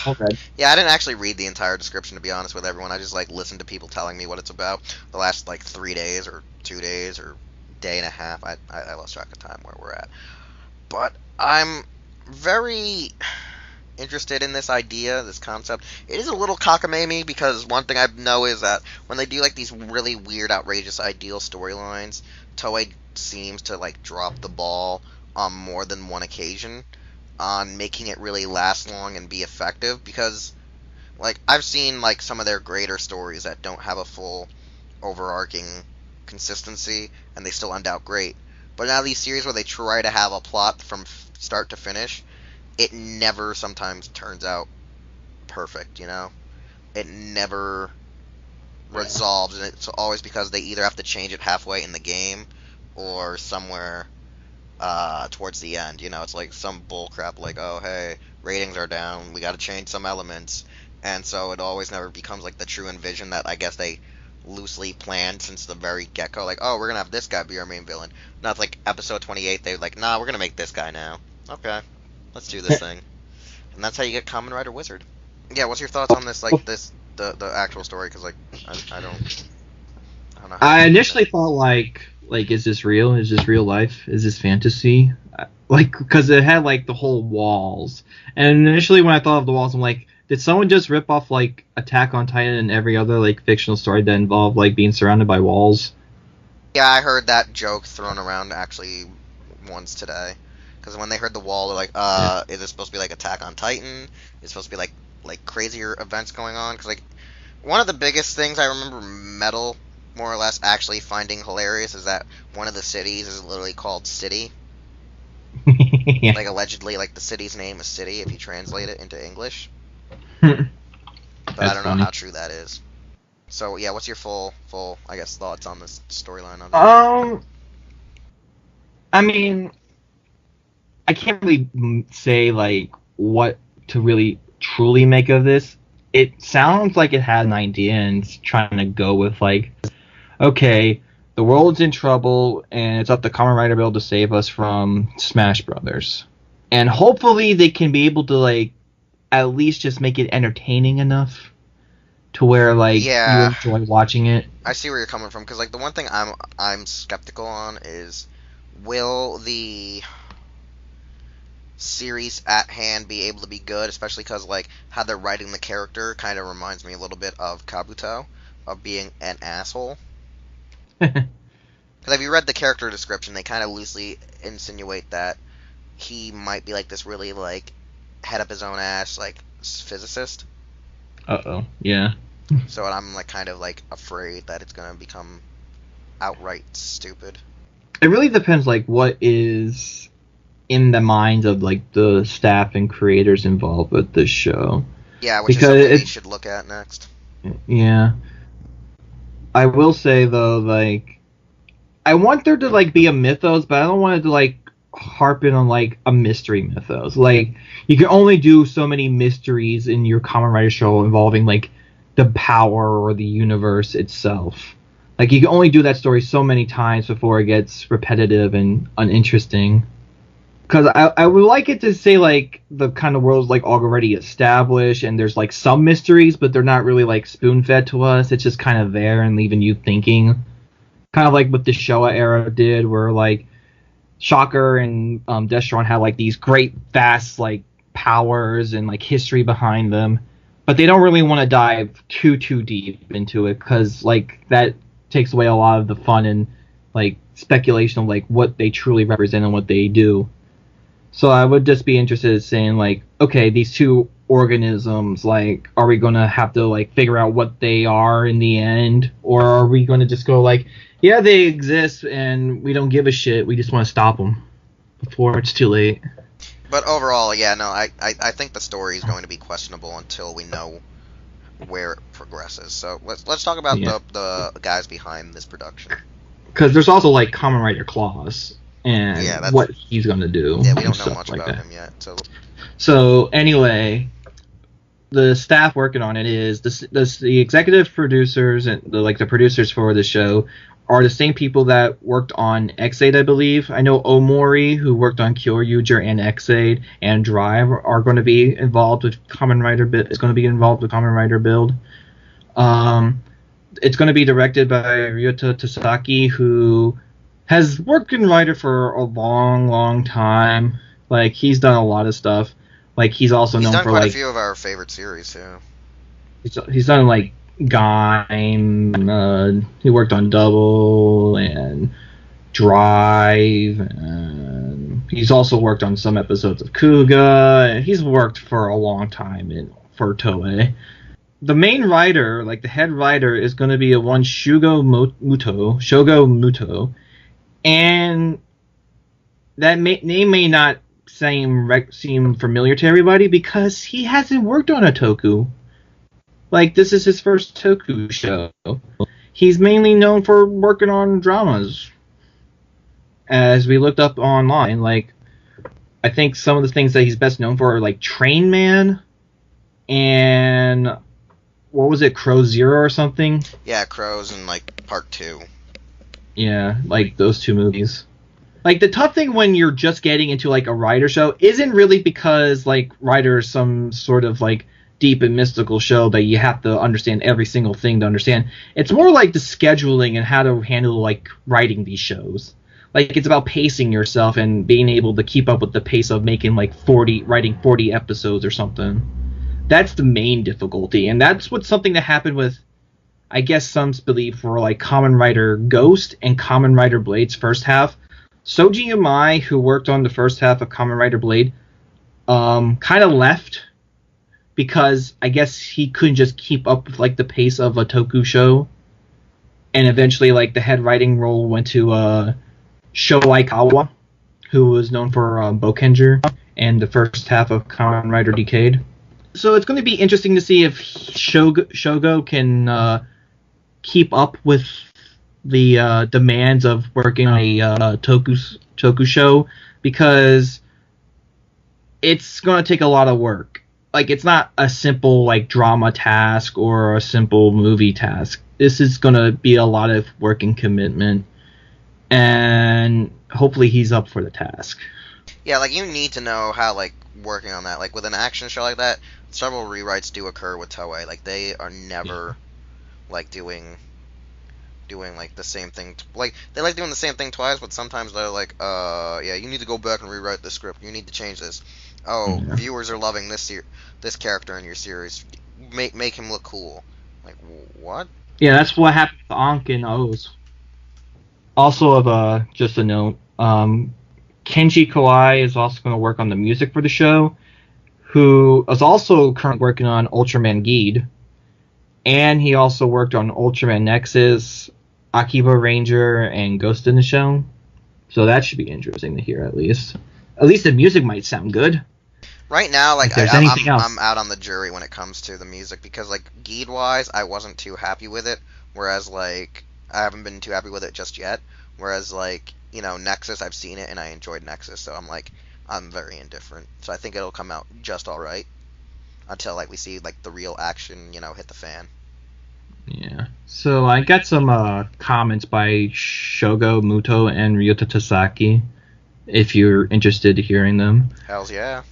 Okay. Yeah, I didn't actually read the entire description, to be honest with everyone. I just, like, listened to people telling me what it's about the last, like, 3 days or 2 days or day and a half. I lost track of time where we're at. But I'm very interested in this idea, this concept. It is a little cockamamie, because one thing I know is that when they do, like, these really weird, outrageous, ideal storylines, Toei seems to, like, drop the ball on more than one occasion on making it really last long and be effective, because, like, I've seen, like, some of their greater stories that don't have a full overarching consistency, and they still end out great. But now these series where they try to have a plot from start to finish, it never sometimes turns out perfect, you know? It never resolves, and it's always because they either have to change it halfway in the game or somewhere towards the end. You know, it's like some bullcrap like, oh, hey, ratings are down, we gotta change some elements. And so it always never becomes like the true envision that I guess they loosely planned since the very get-go. Like, oh, we're gonna have this guy be our main villain. Now it's like episode 28, they're like, nah, we're gonna make this guy now. Okay, let's do this thing. And that's how you get Kamen Rider Wizard. Yeah, what's your thoughts on this, like, the actual story? Because, like, I don't know. I initially thought, like, is this real? Is this real life? Is this fantasy? Like, because it had, like, the whole walls. And initially when I thought of the walls, I'm like, did someone just rip off, like, Attack on Titan and every other, like, fictional story that involved, like, being surrounded by walls? Yeah, I heard that joke thrown around, actually, once today. Because when they heard the wall, they're like, is it supposed to be, like, Attack on Titan? Is it supposed to be, like crazier events going on? Because, like, one of the biggest things I remember Metal, more or less, actually finding hilarious is that one of the cities is literally called City. Yeah. Like, allegedly, like, the city's name is City if you translate it into English. But I don't know how true that is. So, yeah, what's your full, I guess, thoughts on this storyline? I mean, I can't really say, like, what to really truly make of this. It sounds like it had an idea and it's trying to go with, like, okay, the world's in trouble and it's up to Kamen Rider Build to save us from Smash Brothers. And hopefully they can be able to, like, at least just make it entertaining enough to where, like, you enjoy watching it. I see where you're coming from, because, like, the one thing I'm skeptical on is, will the series at hand be able to be good, especially because, like, how they're writing the character kind of reminds me a little bit of Kabuto, of being an asshole. Because if you read the character description, they kind of loosely insinuate that he might be, like, this really, like, head up his own ass, like, physicist. Uh-oh, yeah. So I'm, like, kind of, like, afraid that it's gonna become outright stupid. It really depends, like, what is in the minds of, like, the staff and creators involved with this show. Yeah, which because is something we should look at next. Yeah. I will say, though, like, I want there to, like, be a mythos, but I don't want it to, like, harp in on, like, a mystery mythos. Like, you can only do so many mysteries in your Kamen Rider show involving, like, the power or the universe itself. Like, you can only do that story so many times before it gets repetitive and uninteresting. Because I would like it to say, like, the kind of world's, like, already established, and there's, like, some mysteries, but they're not really, like, spoon-fed to us. It's just kind of there and leaving you thinking. Kind of like what the Showa era did, where, like, Shocker and Destron had, like, these great, vast, like, powers and, like, history behind them. But they don't really want to dive too deep into it, because, like, that takes away a lot of the fun and, like, speculation of, like, what they truly represent and what they do. So I would just be interested in saying, like, okay, these two organisms, like, are we going to have to, like, figure out what they are in the end? Or are we going to just go, like, yeah, they exist and we don't give a shit, we just want to stop them before it's too late? But overall, yeah, no, I think the story is going to be questionable until we know where it progresses. So let's talk about the guys behind this production. Because there's also, like, Kamen Rider Claus and what he's going to do. Yeah, we don't know much about him yet. So anyway, the staff working on it is the executive producers and the producers for the show are the same people that worked on X8, I believe. I know Omori, who worked on Kyoryuger and X8 and Drive, are going to be involved with Kamen Rider. Is going to be involved with Kamen Rider Build. It's going to be directed by Ryota Tasaki, who has worked in Rider for a long, long time. Like, he's done a lot of stuff. Like, he's also known for, like... He's done quite a few of our favorite series, too. He's done, like, Gaim, he worked on Double, and Drive, and he's also worked on some episodes of Kuga, and he's worked for a long time for Toei. The main writer, like the head writer, is going to be a one Shogo Muto, and that name may not seem familiar to everybody because he hasn't worked on a toku. Like, this is his first toku show. He's mainly known for working on dramas. As we looked up online, like, I think some of the things that he's best known for are, like, Train Man and... what was it, Crow Zero or something? Yeah, Crows in, like, Part 2. Yeah, like, those two movies. Like, the tough thing when you're just getting into, like, a Rider show isn't really because, like, Rider is some sort of, like, deep and mystical show that you have to understand every single thing to understand. It's more like the scheduling and how to handle, like, writing these shows. Like, it's about pacing yourself and being able to keep up with the pace of making, like, writing 40 episodes or something. That's the main difficulty, and that's what's something that happened with, I guess some believe, for, like, Kamen Rider Ghost and Kamen Rider Blade's first half. Soji Yamai, who worked on the first half of Kamen Rider Blade, kind of left because I guess he couldn't just keep up with, like, the pace of a toku show. And eventually, like, the head writing role went to Sho Aikawa, who was known for Bokenger and the first half of Kamen Rider Decade. So it's going to be interesting to see if Shogo can keep up with the demands of working on a toku show, because it's going to take a lot of work. Like, it's not a simple, like, drama task or a simple movie task. This is going to be a lot of work and commitment, and hopefully he's up for the task. Yeah, like, you need to know how, like, working on that. Like, with an action show like that, several rewrites do occur with Toei. Like, they are never, like, doing like, the same thing. Like, they like doing the same thing twice, but sometimes they're like, yeah, you need to go back and rewrite the script. You need to change this. Oh, yeah. Viewers are loving this character in your series. Make him look cool. Like, what? Yeah, that's what happened with Ankh and O's. Also, of just a note, Kenji Kawai is also going to work on the music for the show, who is also currently working on Ultraman Geed, and he also worked on Ultraman Nexus, Akiba Ranger, and Ghost in the Shell. So that should be interesting to hear, at least. At least the music might sound good. Right now, like, I'm out on the jury when it comes to the music, because, like, Geed-wise, I wasn't too happy with it, whereas, like, I haven't been too happy with it just yet, whereas, like, you know, Nexus, I've seen it, and I enjoyed Nexus, so I'm very indifferent. So I think it'll come out just alright, until, like, we see, like, the real action, you know, hit the fan. Yeah. So I got some comments by Shogo Muto and Ryota Tasaki, if you're interested in hearing them. Hells yeah.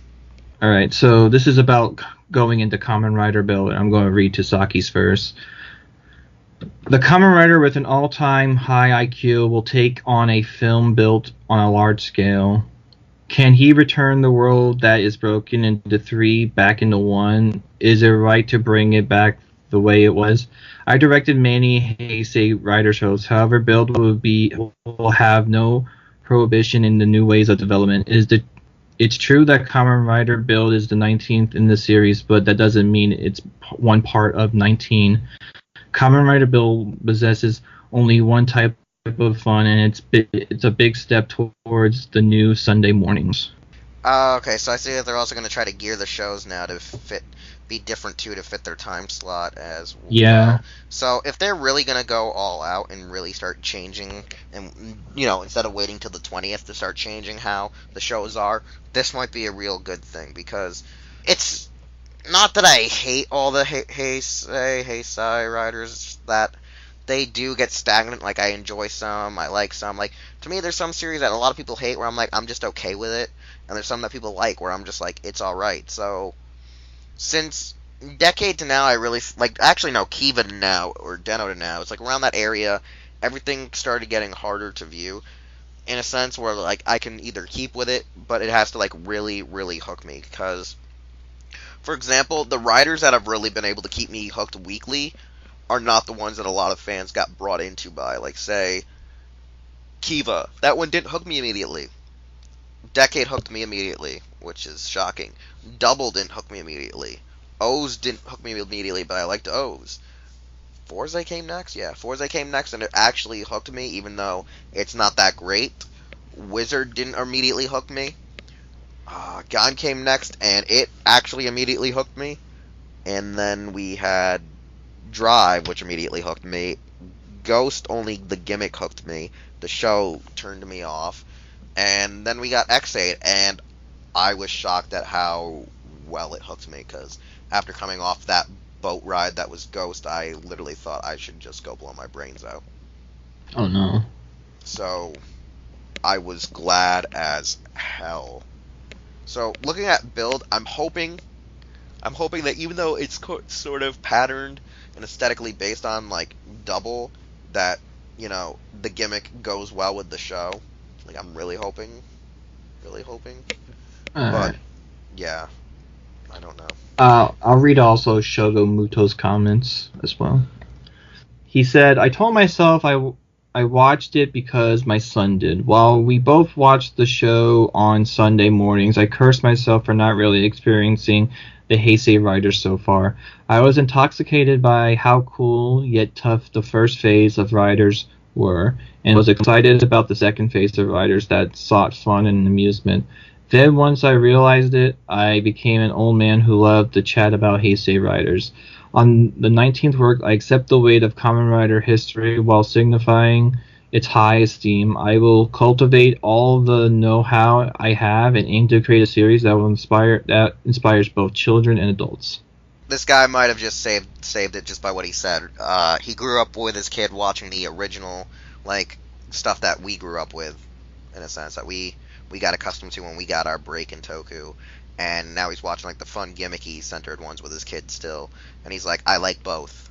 Alright, so this is about going into Kamen Rider Build, and I'm going to read Tasaki's first. The Kamen Rider with an all-time high IQ will take on a film built on a large scale. Can he return the world that is broken into 3 back into 1? Is it right to bring it back the way it was? I directed many Heisei Rider shows, however, Build will have no prohibition in the new ways of development. It's true that Kamen Rider Build is the 19th in the series, but that doesn't mean it's one part of 19. Kamen Rider Build possesses only one type of fun, and it's a big step towards the new Sunday mornings. Okay, so I see that they're also going to try to gear the shows now to be different too, to fit their time slot as well. Yeah. So if they're really going to go all out and really start changing, and, you know, instead of waiting till the 20th to start changing how the shows are, this might be a real good thing, because it's not that I hate all the Heisei riders that they do get stagnant. Like, I enjoy some, I like some. Like, to me, there's some series that a lot of people hate where I'm like, I'm just okay with it. And there's some that people like where I'm just like, it's alright. So, since Decade to now, I really, like, actually, no, Kiva to now, or Deno to now, it's like around that area, everything started getting harder to view. In a sense where, like, I can either keep with it, but it has to, like, really, really hook me. Because, for example, the riders that have really been able to keep me hooked weekly are not the ones that a lot of fans got brought into by. Like, say, Kiva. That one didn't hook me immediately. Decade hooked me immediately, which is shocking. Double didn't hook me immediately. O's didn't hook me immediately, but I liked O's. Forza came next? Yeah, Forza came next, and it actually hooked me, even though it's not that great. Wizard didn't immediately hook me. Gon came next, and it actually immediately hooked me. And then we had Drive, which immediately hooked me. Ghost, only the gimmick hooked me. The show turned me off. And then we got X8, and I was shocked at how well it hooked me, because after coming off that boat ride that was Ghost, I literally thought I should just go blow my brains out. Oh no. So, I was glad as hell. So, looking at Build, I'm hoping that even though it's sort of patterned and aesthetically based on, like, Double, that, you know, the gimmick goes well with the show. Like, I'm really hoping. But, yeah. I don't know. I'll read also Shogo Mutos comments as well. He said, I told myself I watched it because my son did. While we both watched the show on Sunday mornings, I cursed myself for not really experiencing the Heisei Riders so far. I was intoxicated by how cool yet tough the first phase of Riders were, and was excited about the second phase of Riders that sought fun and amusement. Then once I realized it, I became an old man who loved to chat about Heisei Riders. On the 19th work, I accept the weight of Kamen Rider history while signifying its high esteem. I will cultivate all the know-how I have and aim to create a series that inspires both children and adults. This guy might have just saved it just by what he said. He grew up with his kid watching the original, like, stuff that we grew up with, in a sense, that we got accustomed to when we got our break in Toku, and now he's watching, like, the fun, gimmicky, centered ones with his kids still, and he's like, I like both.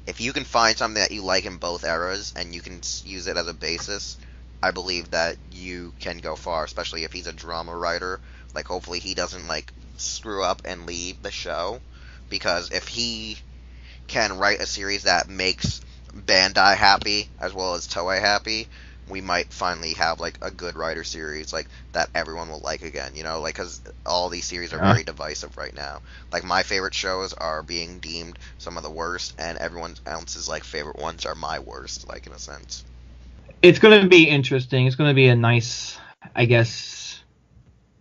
If you can find something that you like in both eras, and you can use it as a basis, I believe that you can go far, especially if he's a drama writer. Like, hopefully he doesn't, like, screw up and leave the show, because if he can write a series that makes Bandai happy, as well as Toei happy, we might finally have, like, a good writer series, like, that everyone will like again, you know, like, because all these series are very divisive right now. Like, my favorite shows are being deemed some of the worst, and everyone else's, like, favorite ones are my worst, like, in a sense. It's going to be interesting. It's going to be a nice, I guess,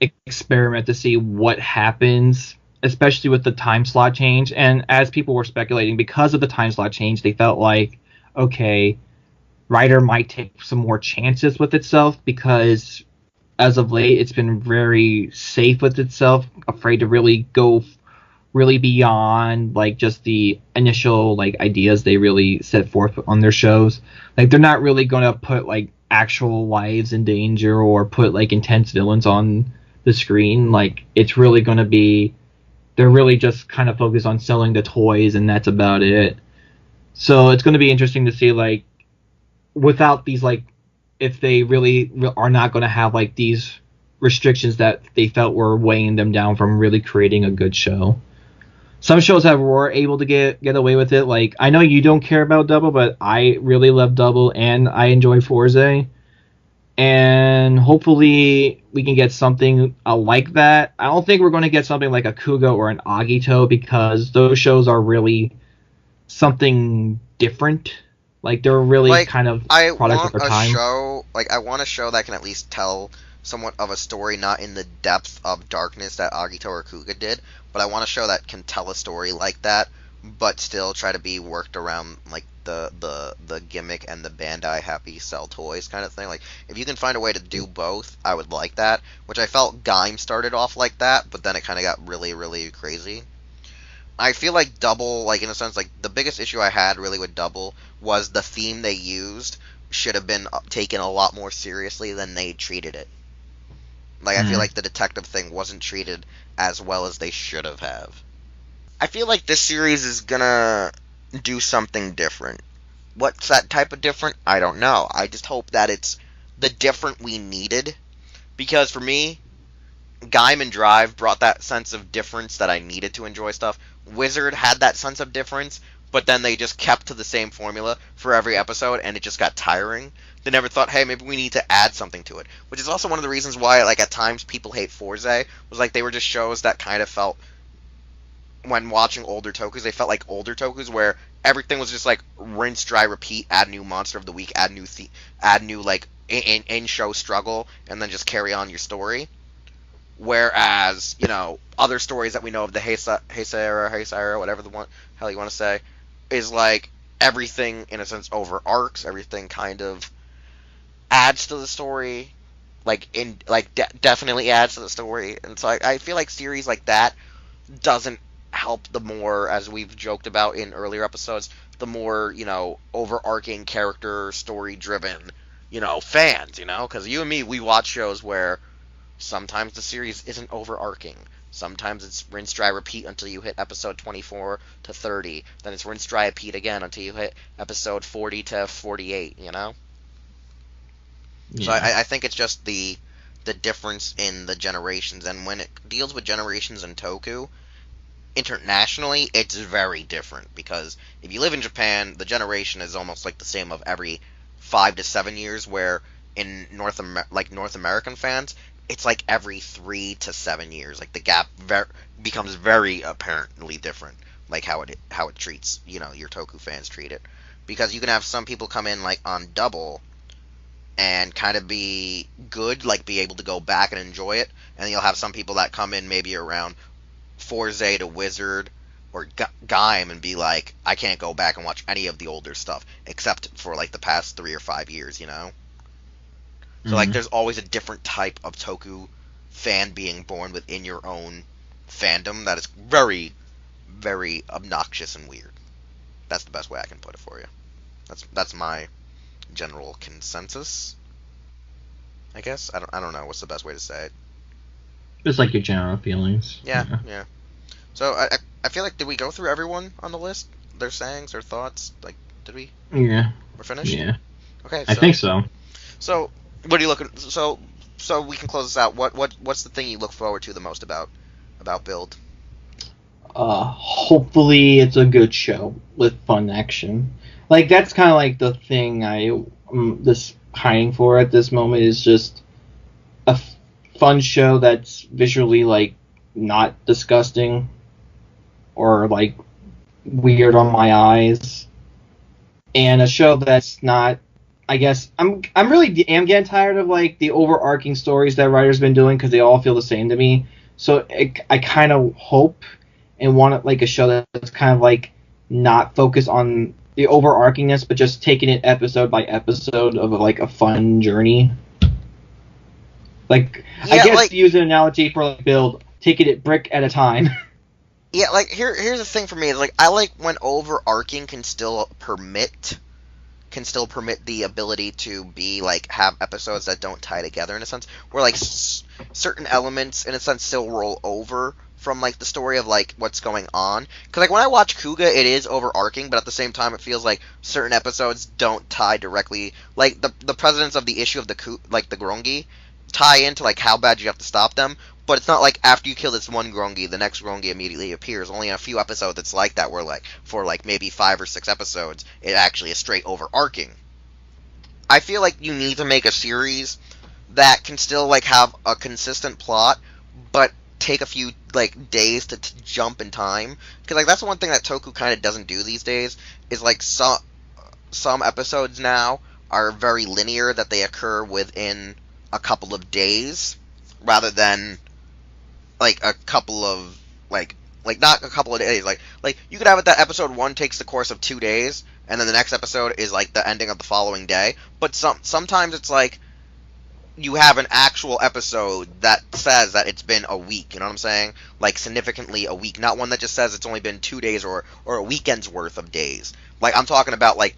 experiment to see what happens, especially with the time slot change. And as people were speculating, because of the time slot change, they felt like, okay, Rider might take some more chances with itself, because as of late it's been very safe with itself, afraid to really go really beyond, like, just the initial, like, ideas they really set forth on their shows. Like, they're not really going to put, like, actual lives in danger or put, like, intense villains on the screen. Like, it's really going to be, they're really just kind of focused on selling the toys, and that's about it. So it's going to be interesting to see, like, without these, like, if they really are not going to have, like, these restrictions that they felt were weighing them down from really creating a good show. Some shows were able to get away with it. Like, I know you don't care about Double, but I really love Double, and I enjoy Forza. And hopefully we can get something like that. I don't think we're going to get something like a Kugo or an Agito, because those shows are really something different. Like, they're really, like, kind of product of their time. I want a show that can at least tell somewhat of a story, not in the depth of darkness that Agito or Kuga did, but I want a show that can tell a story like that, but still try to be worked around, like, the gimmick and the Bandai happy sell toys kind of thing. Like, if you can find a way to do both, I would like that, which I felt Gaim started off like that, but then it kind of got really, really crazy. I feel like Double, like, in a sense, like, the biggest issue I had really with Double was the theme they used should have been taken a lot more seriously than they treated it. Like, I feel like the detective thing wasn't treated as well as they should have. I feel like this series is gonna do something different. What's that type of different? I don't know. I just hope that it's the different we needed. Because for me, Gaiman Drive brought that sense of difference that I needed to enjoy stuff. Wizard had that sense of difference, but then they just kept to the same formula for every episode, and it just got tiring. They never thought, hey, maybe we need to add something to it. Which is also one of the reasons why, like, at times people hate Forze, was like they were just shows that kind of felt, when watching older tokus, they felt like older tokus where everything was just like rinse, dry, repeat, add new monster of the week, add new like in-show struggle, and then just carry on your story. Whereas, you know, other stories that we know of, the Heisei, whatever the hell you want to say, is like everything, in a sense, over arcs. Everything kind of adds to the story, definitely adds to the story. And so I feel like series like that doesn't help the more, as we've joked about in earlier episodes, the more, you know, overarching character, story-driven, you know, fans, you know? Because you and me, we watch shows where sometimes the series isn't overarching. Sometimes it's rinse, dry, repeat until you hit episode 24 to 30. Then it's rinse, dry, repeat again until you hit episode 40 to 48, you know? Yeah. So I think it's just the difference in the generations. And when it deals with generations in Toku, internationally, it's very different. Because if you live in Japan, the generation is almost like the same of every 5 to 7 years, where in North American fans, it's like every 3 to 7 years. Like, the gap becomes very apparently different, like how it treats, you know, your Toku fans treat it. Because you can have some people come in, like, on Double and kind of be good, like, be able to go back and enjoy it, and then you'll have some people that come in maybe around Forze to Wizard or Gaim and be like, I can't go back and watch any of the older stuff, except for, like, the past 3 or 5 years, you know? So, like, there's always a different type of Toku fan being born within your own fandom that is very, very obnoxious and weird. That's the best way I can put it for you. That's my general consensus, I guess. I don't know what's the best way to say it. Just like your general feelings. Yeah. So, I feel like, did we go through everyone on the list? Their sayings, their thoughts? Like, did we? Yeah. We're finished? Yeah. Okay, I think so. So, what are you looking... So we can close this out. What's the thing you look forward to the most about Build? Hopefully it's a good show with fun action. Like, that's kind of like the thing I'm just pining for at this moment, is just a fun show that's visually, like, not disgusting or, like, weird on my eyes, and a show that's not, I guess, I'm really am getting tired of, like, the overarching stories that writers been doing, because they all feel the same to me. So I kind of hope and want, like, a show that's kind of, like, not focused on the overarchingness, but just taking it episode by episode of, like, a fun journey. Like, yeah, I guess, like, to use an analogy for, like, Build, taking it brick at a time. Yeah, like, here's the thing for me, is, like, I like when overarching can still permit the ability to be, like, have episodes that don't tie together, in a sense, where, like, certain elements, in a sense, still roll over from, like, the story of, like, what's going on. Because, like, when I watch Kuga, it is overarching, but at the same time, it feels like certain episodes don't tie directly. Like, the presidents of the issue of the Grongi tie into, like, how bad you have to stop them, but it's not like after you kill this one Grongi, the next Grongi immediately appears. Only in a few episodes it's like that, where, like, for, like, maybe 5 or 6 episodes, it actually is straight overarching. I feel like you need to make a series that can still, like, have a consistent plot, but take a few, like, days to jump in time. Because, like, that's one thing that Toku kind of doesn't do these days, is, like, some episodes now are very linear, that they occur within a couple of days, rather than, like, a couple of, like not a couple of days, like, you could have it that episode 1 takes the course of 2 days, and then the next episode is, like, the ending of the following day, but sometimes it's, like, you have an actual episode that says that it's been a week, you know what I'm saying? Like, significantly a week, not one that just says it's only been 2 days or a weekend's worth of days. Like, I'm talking about, like,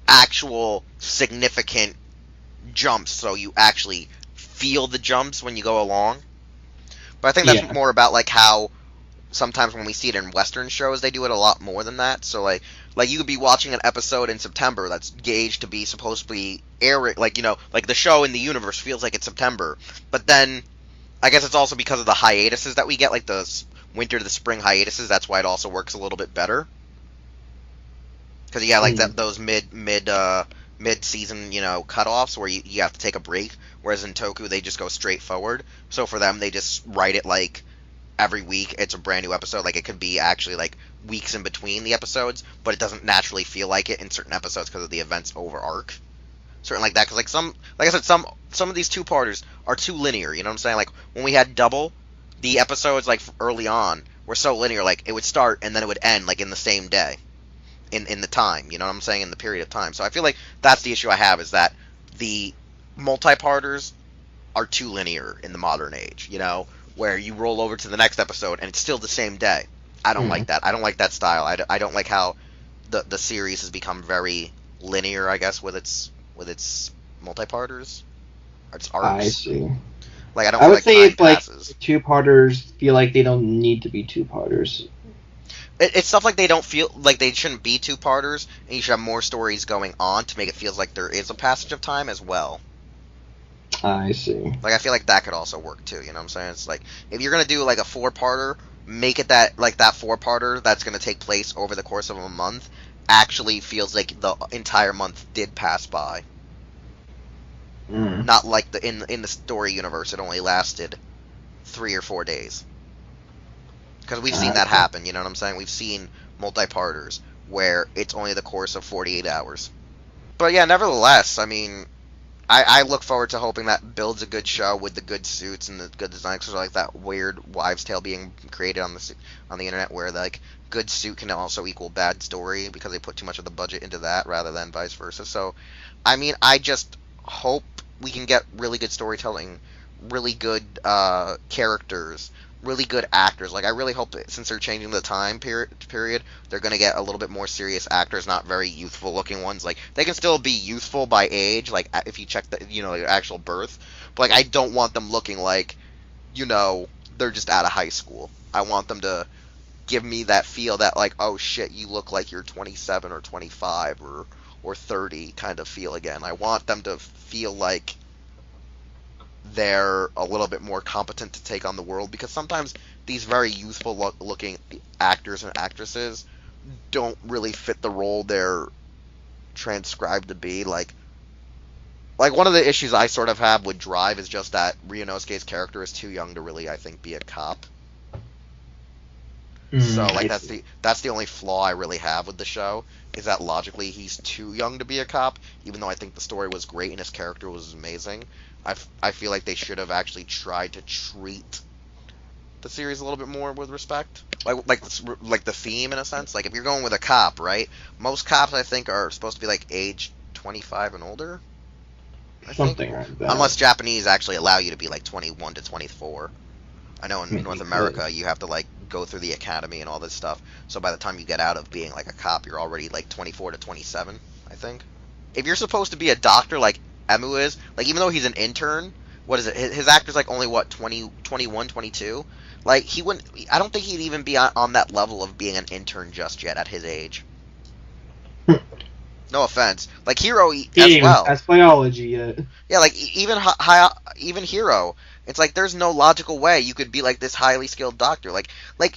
actual significant jumps, so you actually feel the jumps when you go along. But I think that's more about, like, how sometimes when we see it in Western shows, they do it a lot more than that. So, like you could be watching an episode in September that's gauged to be supposed to be airing, like, you know, like the show in the universe feels like it's September. But then, I guess it's also because of the hiatuses that we get, like the winter to the spring hiatuses. That's why it also works a little bit better. Because you got, like, those mid-season, you know, cutoffs where you have to take a break. Whereas in Toku, they just go straight forward. So for them, they just write it, like, every week it's a brand new episode. Like, it could be actually, like, weeks in between the episodes, but it doesn't naturally feel like it in certain episodes because of the events over arc. Certain like that, because, like, like I said, some of these two-parters are too linear, you know what I'm saying? Like, when we had Double, the episodes, like, early on were so linear, like, it would start and then it would end, like, in the same day. In the time, you know what I'm saying? In the period of time. So I feel like that's the issue I have, is that the multi-parters are too linear in the modern age, you know? Where you roll over to the next episode and it's still the same day. I don't like that. I don't like that style. I don't like how the series has become very linear, I guess, with its multi-parters. Its arcs. I see. Like, I would like say it's passes. like two-parters feel like they don't need to be two-parters. It's stuff like they don't feel like they shouldn't be two-parters, and you should have more stories going on to make it feel like there is a passage of time as well. I see. Like, I feel like that could also work too, you know what I'm saying? It's like, if you're gonna do, like, a 4-parter, make it that, like, that 4-parter that's gonna take place over the course of a month actually feels like the entire month did pass by. Not like in the story universe, it only lasted 3 or 4 days. Because we've seen that happen, you know what I'm saying? We've seen multi-parters where it's only the course of 48 hours. But yeah, nevertheless, I mean, I look forward to hoping that Build's a good show with the good suits and the good designs, because like that weird wives' tale being created on the internet where, like, good suit can also equal bad story because they put too much of the budget into that rather than vice versa. So, I mean, I just hope we can get really good storytelling, really good characters, really good actors. Like, I really hope that since they're changing the time period, they're going to get a little bit more serious actors, not very youthful looking ones. Like, they can still be youthful by age, like, if you check the, you know, their actual birth. But, like, I don't want them looking like, you know, they're just out of high school. I want them to give me that feel that, like, oh shit, you look like you're 27 or 25 or 30 kind of feel again. I want them to feel like they're a little bit more competent to take on the world, because sometimes these very youthful looking actors and actresses don't really fit the role they're transcribed to be. Like one of the issues I sort of have with Drive is just that Ryunosuke's character is too young to really, I think, be a cop. So, like, that's the only flaw I really have with the show, is that logically he's too young to be a cop, even though I think the story was great and his character was amazing. I feel like they should have actually tried to treat the series a little bit more with respect. Like the theme, in a sense. Like, if you're going with a cop, right? Most cops, I think, are supposed to be, like, age 25 and older. Something like that. Unless Japanese actually allow you to be, like, 21 to 24. I know in North America you have to, like, go through the academy and all this stuff. So by the time you get out of being, like, a cop, you're already, like, 24 to 27, I think. If you're supposed to be a doctor like Emu is, like, even though he's an intern, what is it? His actor's, like, only, what, 21, 22? Like, he wouldn't... I don't think he'd even be on that level of being an intern just yet at his age. No offense. Like, Hero as well. That's biology yet. Yeah, like, even Hero... It's like, there's no logical way you could be, like, this highly skilled doctor. Like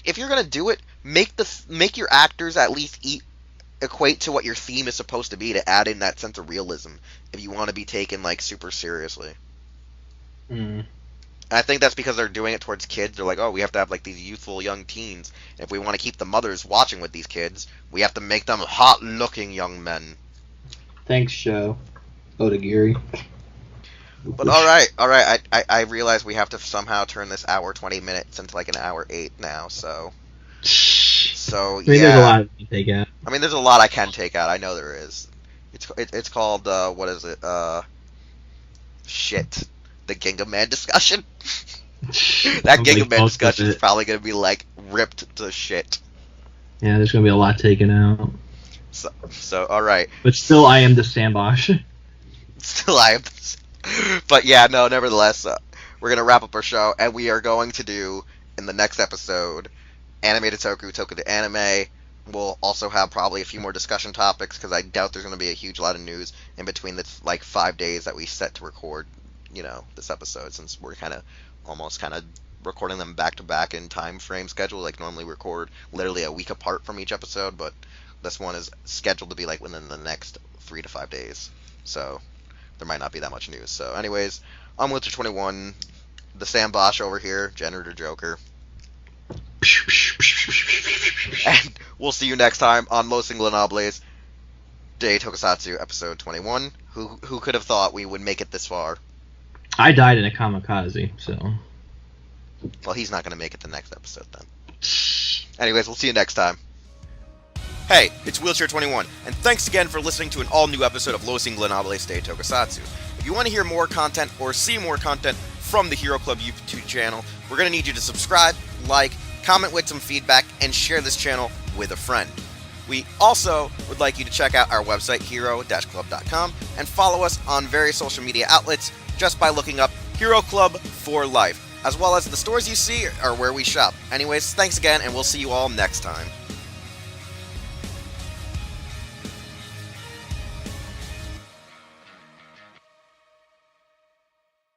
if you're gonna do it, make your actors at least equate to what your theme is supposed to be, to add in that sense of realism if you want to be taken, like, super seriously. I think that's because they're doing it towards kids. They're like, oh, we have to have, like, these youthful young teens. And if we want to keep the mothers watching with these kids, we have to make them hot-looking young men. Thanks, Show. Odagiri. But alright, I realize we have to somehow turn this hour 20 minutes into, like, an hour 8 now, so I mean, there's a lot to take out. I mean, there's a lot I can take out, I know there is. It's called, what is it, shit. the Ginga Man discussion. That Ginga Man discussion is probably going to be, like, ripped to shit. Yeah, there's going to be a lot taken out. So alright. But still, I am the Sam Bosch. Still, I am But yeah, no, nevertheless, we're going to wrap up our show, and we are going to do, in the next episode, Animated Toku, Toku the Anime. We'll also have probably a few more discussion topics, because I doubt there's going to be a huge lot of news in between the, like, 5 days that we set to record, you know, this episode, since we're almost recording them back-to-back in time frame schedule. Like, normally we record literally a week apart from each episode, but this one is scheduled to be, like, within the next 3 to 5 days. So there might not be that much news. So anyways, I'm Winter21, the Sam Bosch over here, Janitor Joker. And we'll see you next time on Los Ingobernables de Tokusatsu, episode 21. Who could have thought we would make it this far? I died in a kamikaze, so... Well, he's not going to make it the next episode, then. Anyways, we'll see you next time. Hey, it's Wheelchair21, and thanks again for listening to an all-new episode of Los Ingobernables de Tokusatsu. If you want to hear more content or see more content from the Hero Club YouTube channel, we're going to need you to subscribe, like, comment with some feedback, and share this channel with a friend. We also would like you to check out our website, hero-club.com, and follow us on various social media outlets just by looking up Hero Club for Life, as well as the stores you see are where we shop. Anyways, thanks again, and we'll see you all next time.